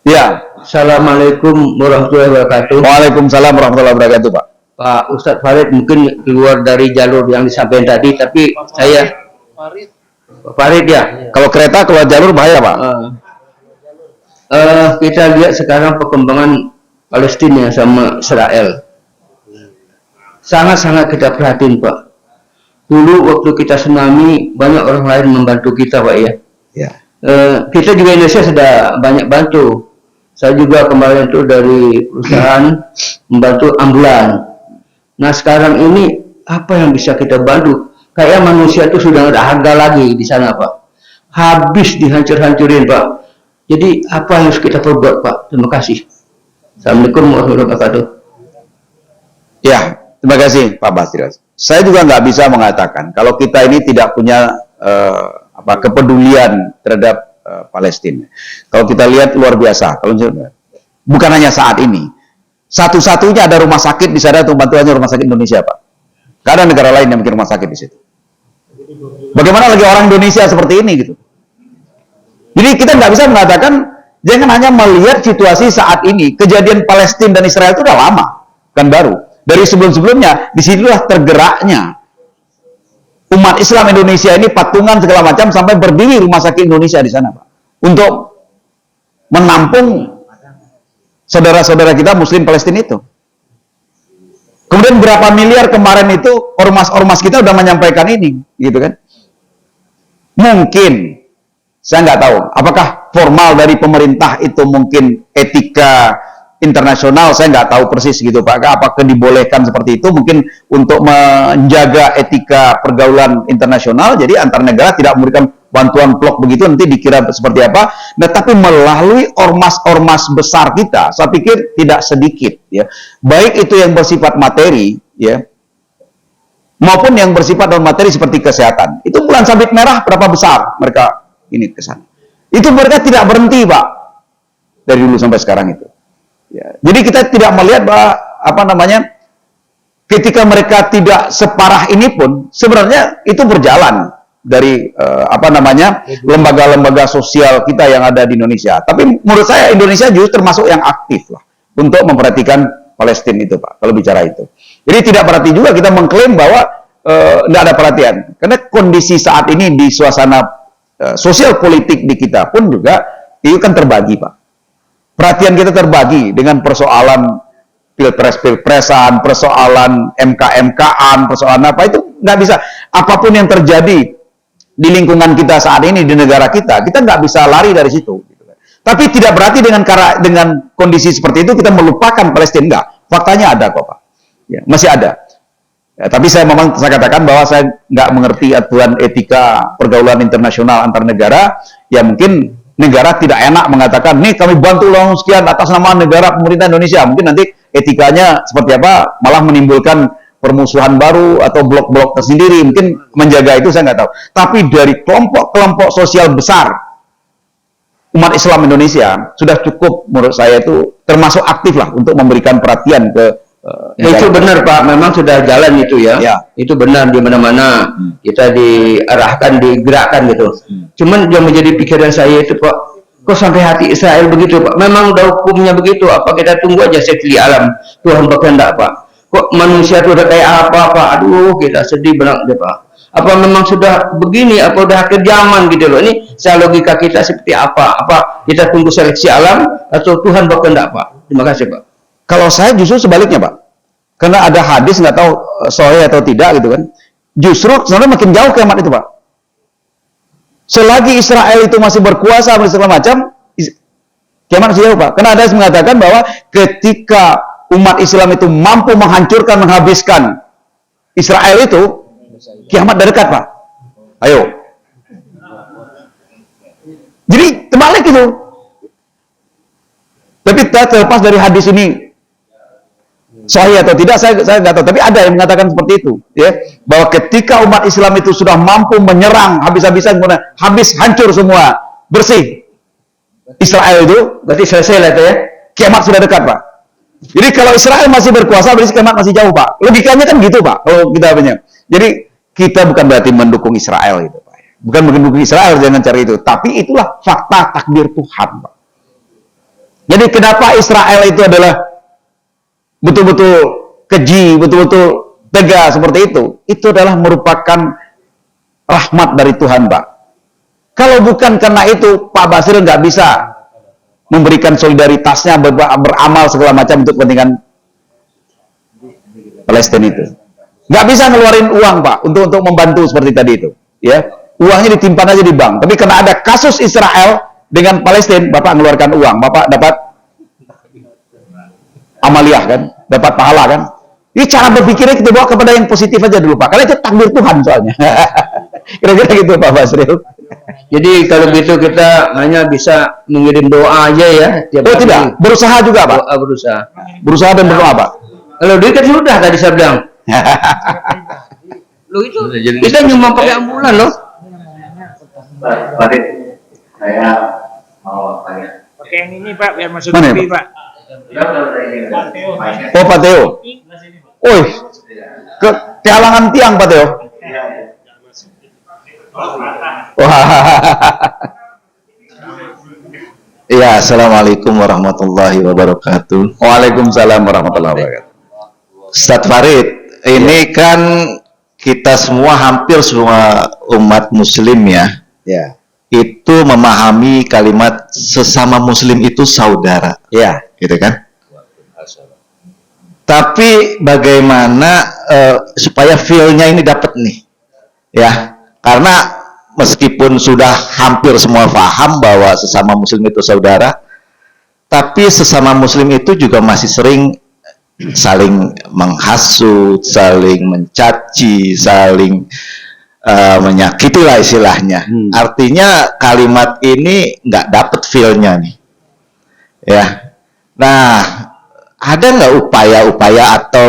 Ya. Assalamualaikum warahmatullahi wabarakatuh. Waalaikumsalam warahmatullahi wabarakatuh, Pak. Pak Ustadz Farid mungkin keluar dari jalur yang disampaikan tadi, tapi saya Pak Farid ya. Kalau kereta keluar jalur bahaya, Pak. Kita lihat sekarang perkembangan Palestina sama Israel. Sangat-sangat kita perhatiin, Pak. Dulu waktu kita tsunami banyak orang lain membantu kita, Pak ya. Ya. Kita juga Indonesia sudah banyak bantu. Saya juga kemarin itu dari perusahaan membantu ambulan. Nah, sekarang ini apa yang bisa kita bantu? Kayak manusia itu sudah nggak ada harga lagi di sana, Pak. Habis dihancur-hancurin, Pak. Jadi apa yang harus kita perbuat, Pak? Terima kasih. Assalamualaikum warahmatullahi wabarakatuh. Ya, terima kasih Pak Basri. Saya juga nggak bisa mengatakan kalau kita ini tidak punya kepedulian terhadap Palestina. Kalau kita lihat luar biasa. Kalau bukan hanya saat ini, satu-satunya ada rumah sakit di sana untuk bantuannya rumah sakit Indonesia, Pak. Gak ada negara lain yang bikin rumah sakit di situ. Bagaimana lagi orang Indonesia seperti ini gitu. Jadi kita nggak bisa mengatakan jangan hanya melihat situasi saat ini. Kejadian Palestina dan Israel itu udah lama, kan baru. Dari sebelum-sebelumnya, disitulah tergeraknya umat Islam Indonesia ini patungan segala macam sampai berdiri rumah sakit Indonesia di sana, Pak, untuk menampung saudara-saudara kita Muslim Palestina itu. Kemudian berapa miliar kemarin itu ormas-ormas kita udah menyampaikan ini, gitu kan? Mungkin saya nggak tahu apakah formal dari pemerintah itu mungkin etika internasional, saya nggak tahu persis gitu Pak, apakah dibolehkan seperti itu, mungkin untuk menjaga etika pergaulan internasional, jadi antar negara tidak memberikan bantuan blok begitu, nanti dikira seperti apa. Nah, tapi melalui ormas-ormas besar kita, saya pikir tidak sedikit, ya, baik itu yang bersifat materi, ya, maupun yang bersifat non materi seperti kesehatan. Itu bulan sabit merah berapa besar mereka ini ke sana. Itu mereka tidak berhenti, Pak, dari dulu sampai sekarang itu. Ya, jadi kita tidak melihat bahwa ketika mereka tidak separah ini pun sebenarnya itu berjalan dari lembaga-lembaga sosial kita yang ada di Indonesia. Tapi menurut saya Indonesia justru termasuk yang aktif lah untuk memperhatikan Palestina itu, Pak, kalau bicara itu. Jadi tidak berarti juga kita mengklaim bahwa tidak ada perhatian, karena kondisi saat ini di suasana sosial politik di kita pun juga itu kan terbagi, Pak. Perhatian kita terbagi dengan persoalan pilpres-pilpresan, persoalan MK-MK-an, persoalan apa, itu nggak bisa. Apapun yang terjadi di lingkungan kita saat ini, di negara kita nggak bisa lari dari situ. Tapi tidak berarti dengan kondisi seperti itu kita melupakan Palestina, enggak. Faktanya ada kok, Pak. Ya, masih ada. Ya, tapi saya katakan bahwa saya nggak mengerti aturan etika pergaulan internasional antar negara. Ya mungkin negara tidak enak mengatakan, nih kami bantu loh sekian atas nama negara pemerintah Indonesia. Mungkin nanti etikanya seperti apa, malah menimbulkan permusuhan baru atau blok-blok tersendiri. Mungkin menjaga itu saya nggak tahu. Tapi dari kelompok-kelompok sosial besar umat Islam Indonesia sudah cukup menurut saya itu termasuk aktif lah untuk memberikan perhatian ke itu benar, Pak, memang sudah jalan itu ya. Itu benar, di mana-mana kita diarahkan, digerakkan gitu. Cuman yang menjadi pikiran saya itu, Pak, kok sampai hati Israel begitu, Pak? Memang udah hukumnya begitu, apa kita tunggu aja setelah alam Tuhan berkehendak, Pak? Kok manusia itu udah kayak apa, Pak? Aduh, kita sedih banget deh, Pak. Apa memang sudah begini, apa udah akhir zaman gitu loh. Ini secara logika kita seperti apa? Apa kita tunggu seleksi alam atau Tuhan berkehendak, Pak? Terima kasih, Pak. Kalau saya justru sebaliknya, Pak. Karena ada hadis, nggak tahu sahih atau tidak gitu kan. Justru sebenarnya makin jauh kiamat itu, Pak. Selagi Israel itu masih berkuasa segala macam, kiamat masih jauh, Pak. Karena ada yang mengatakan bahwa ketika umat Islam itu mampu menghancurkan, menghabiskan Israel itu, kiamat udah dekat, Pak. Ayo. Jadi terbalik itu. Tapi terlepas dari hadis ini sahih atau tidak, saya nggak tahu. Tapi ada yang mengatakan seperti itu, ya, bahwa ketika umat Islam itu sudah mampu menyerang habis-habisan, habis hancur semua, bersih Israel itu, berarti selesai lah itu ya. Kiamat sudah dekat, Pak. Jadi kalau Israel masih berkuasa, berarti kiamat masih jauh, Pak. Logikanya kan gitu, Pak. Kalau kita punya. Jadi kita bukan berarti mendukung Israel itu, Pak. Bukan mendukung Israel dengan cara itu. Tapi itulah fakta takdir Tuhan, Pak. Jadi kenapa Israel itu adalah betul-betul keji, betul-betul tegas seperti itu? Itu adalah merupakan rahmat dari Tuhan, Pak. Kalau bukan karena itu, Pak Basril nggak bisa memberikan solidaritasnya, beramal segala macam untuk kepentingan Palestina itu. Nggak bisa ngeluarin uang, Pak, untuk membantu seperti tadi itu. Ya, uangnya ditimpan aja di bank. Tapi karena ada kasus Israel dengan Palestina, Bapak ngeluarkan uang, Bapak dapat amaliyah kan, dapat pahala kan. Ini cara berpikirnya kita bawa kepada yang positif aja dulu, Pak. Karena itu takdir Tuhan soalnya. Kira-kira gitu, Pak Basril. Jadi kalau gitu kita hanya bisa mengirim doa aja ya. Oh tidak, berusaha juga, Pak. Berusaha dan berdoa, Pak. Kalau duit kan sudah tadi saya bilang. Lo itu kita nyumbang pakai ambulan loh. Farid, saya mau tanya. Pakai yang ini Pak, biar masuk Mana, TV Pak? Pak. Oh, Pak Teo. Woi, ke halangan tiang Pak Teo. Wah. Ya, assalamualaikum warahmatullahi wabarakatuh. Waalaikumsalam warahmatullahi wabarakatuh. Ustadz Farid, ini kan kita semua, hampir semua umat muslim ya, Ya. itu memahami kalimat sesama muslim itu saudara, Ya. gitu kan? Tapi bagaimana supaya feel-nya ini dapat nih, ya? Karena meskipun sudah hampir semua paham bahwa sesama muslim itu saudara, tapi sesama muslim itu juga masih sering saling menghasut, saling mencaci, saling menyakiti lah istilahnya. Artinya kalimat ini nggak dapet feel-nya nih, ya. Nah, ada nggak upaya-upaya atau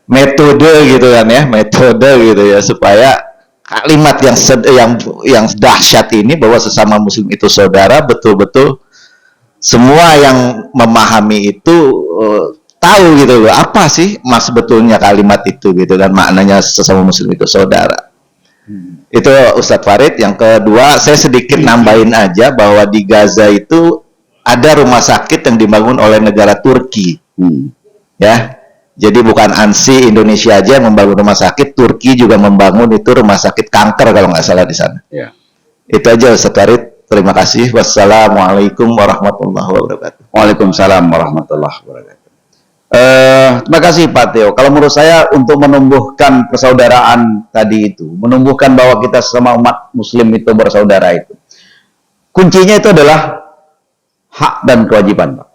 metode gitu kan ya, metode gitu ya, supaya kalimat yang dahsyat ini bahwa sesama muslim itu saudara, betul-betul semua yang memahami itu tahu gitu loh, apa sih maksud betulnya kalimat itu gitu, dan maknanya sesama muslim itu saudara. Itu Ustadz Farid. Yang kedua, saya sedikit nambahin aja bahwa di Gaza itu ada rumah sakit yang dibangun oleh negara Turki, ya. Jadi bukan ANSI Indonesia aja yang membangun rumah sakit, Turki juga membangun itu rumah sakit kanker kalau nggak salah di sana. Ya. Itu aja Ustadz Farid. Terima kasih. Wassalamualaikum warahmatullahi wabarakatuh. Waalaikumsalam warahmatullahi wabarakatuh. Terima kasih Pak Teo. Kalau menurut saya untuk menumbuhkan persaudaraan tadi itu, menumbuhkan bahwa kita sesama umat muslim itu bersaudara itu, kuncinya itu adalah hak dan kewajiban, Pak.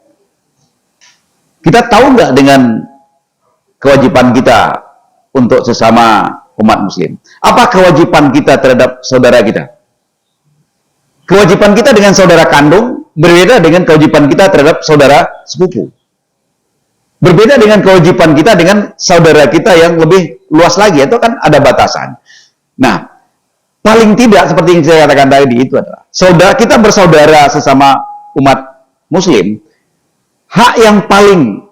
Kita tahu nggak dengan kewajiban kita untuk sesama umat muslim? Apa kewajiban kita terhadap saudara kita? Kewajiban kita dengan saudara kandung berbeda dengan kewajiban kita terhadap saudara sepupu. Berbeda dengan kewajiban kita dengan saudara kita yang lebih luas lagi, itu kan ada batasan. Nah, paling tidak seperti yang saya katakan tadi itu adalah saudara kita bersaudara sesama umat muslim, hak yang paling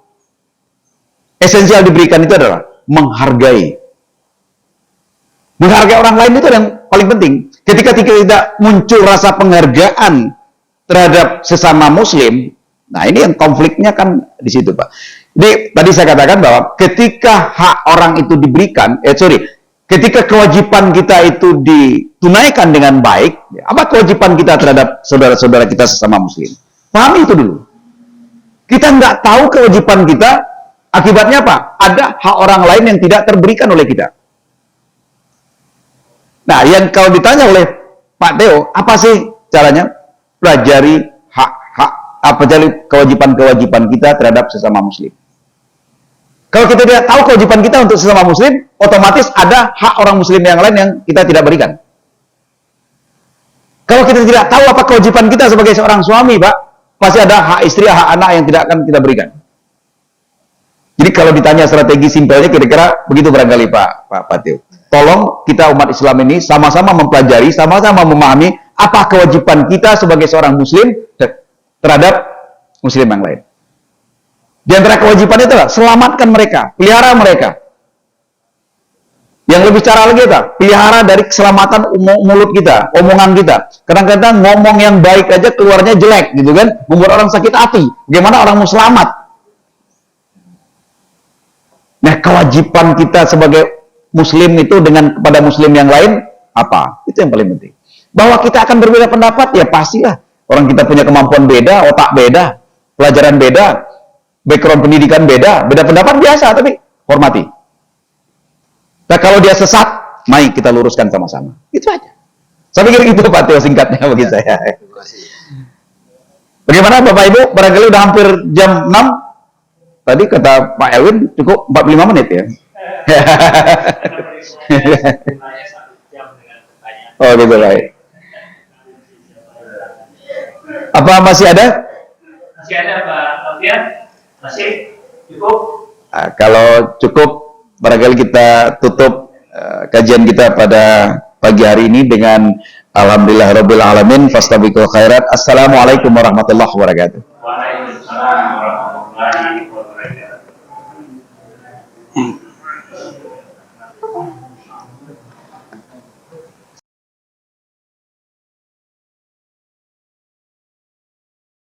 esensial diberikan itu adalah menghargai. Menghargai orang lain itu yang paling penting. Ketika tidak muncul rasa penghargaan terhadap sesama muslim, nah ini yang konfliknya kan di situ, Pak. Jadi tadi saya katakan bahwa ketika hak orang itu diberikan, ketika kewajiban kita itu ditunaikan dengan baik, apa kewajiban kita terhadap saudara-saudara kita sesama muslim? Pahami itu dulu. Kita nggak tahu kewajiban kita, akibatnya apa? Ada hak orang lain yang tidak terberikan oleh kita. Nah, yang kalau ditanya oleh Pak Teo, apa sih caranya? Pelajari hak-hak, pelajari kewajiban-kewajiban kita terhadap sesama muslim. Kalau kita tidak tahu kewajiban kita untuk sesama muslim, otomatis ada hak orang muslim yang lain yang kita tidak berikan. Kalau kita tidak tahu apa kewajiban kita sebagai seorang suami, Pak, pasti ada hak istri, hak anak yang tidak akan kita berikan. Jadi kalau ditanya strategi simpelnya, kira-kira begitu barangkali Pak Teo. Tolong kita umat Islam ini sama-sama mempelajari, sama-sama memahami apa kewajiban kita sebagai seorang muslim terhadap muslim yang lain. Di antara kewajiban itu adalah selamatkan mereka, pelihara mereka. Yang lebih cara lagi apa? Pelihara dari keselamatan mulut kita, omongan kita. Kadang-kadang ngomong yang baik aja keluarnya jelek, gitu kan? Membuat orang sakit hati. Bagaimana orang mau selamat? Nah, kewajiban kita sebagai muslim itu kepada muslim yang lain apa? Itu yang paling penting. Bahwa kita akan berbeda pendapat, ya pastilah. Orang kita punya kemampuan beda, otak beda, pelajaran beda, background pendidikan beda pendapat biasa, tapi hormati. Nah, kalau dia sesat, mari kita luruskan sama-sama. Itu aja. Saya pikir itu Pak Teo singkatnya bagi saya. Bagaimana Bapak Ibu? Barangkali udah hampir jam 6. Tadi kata Pak Elwin cukup 45 menit ya. Oh gitu, baik. Apa masih ada? Masih ada Pak Alfian? Masih? Cukup? Kalau cukup, barangkali kita tutup kajian kita pada pagi hari ini dengan alhamdulillah rabbil alamin fastabiqul khairat. Assalamualaikum warahmatullahi wabarakatuh. Waalaikumsalam warahmatullahi wabarakatuh.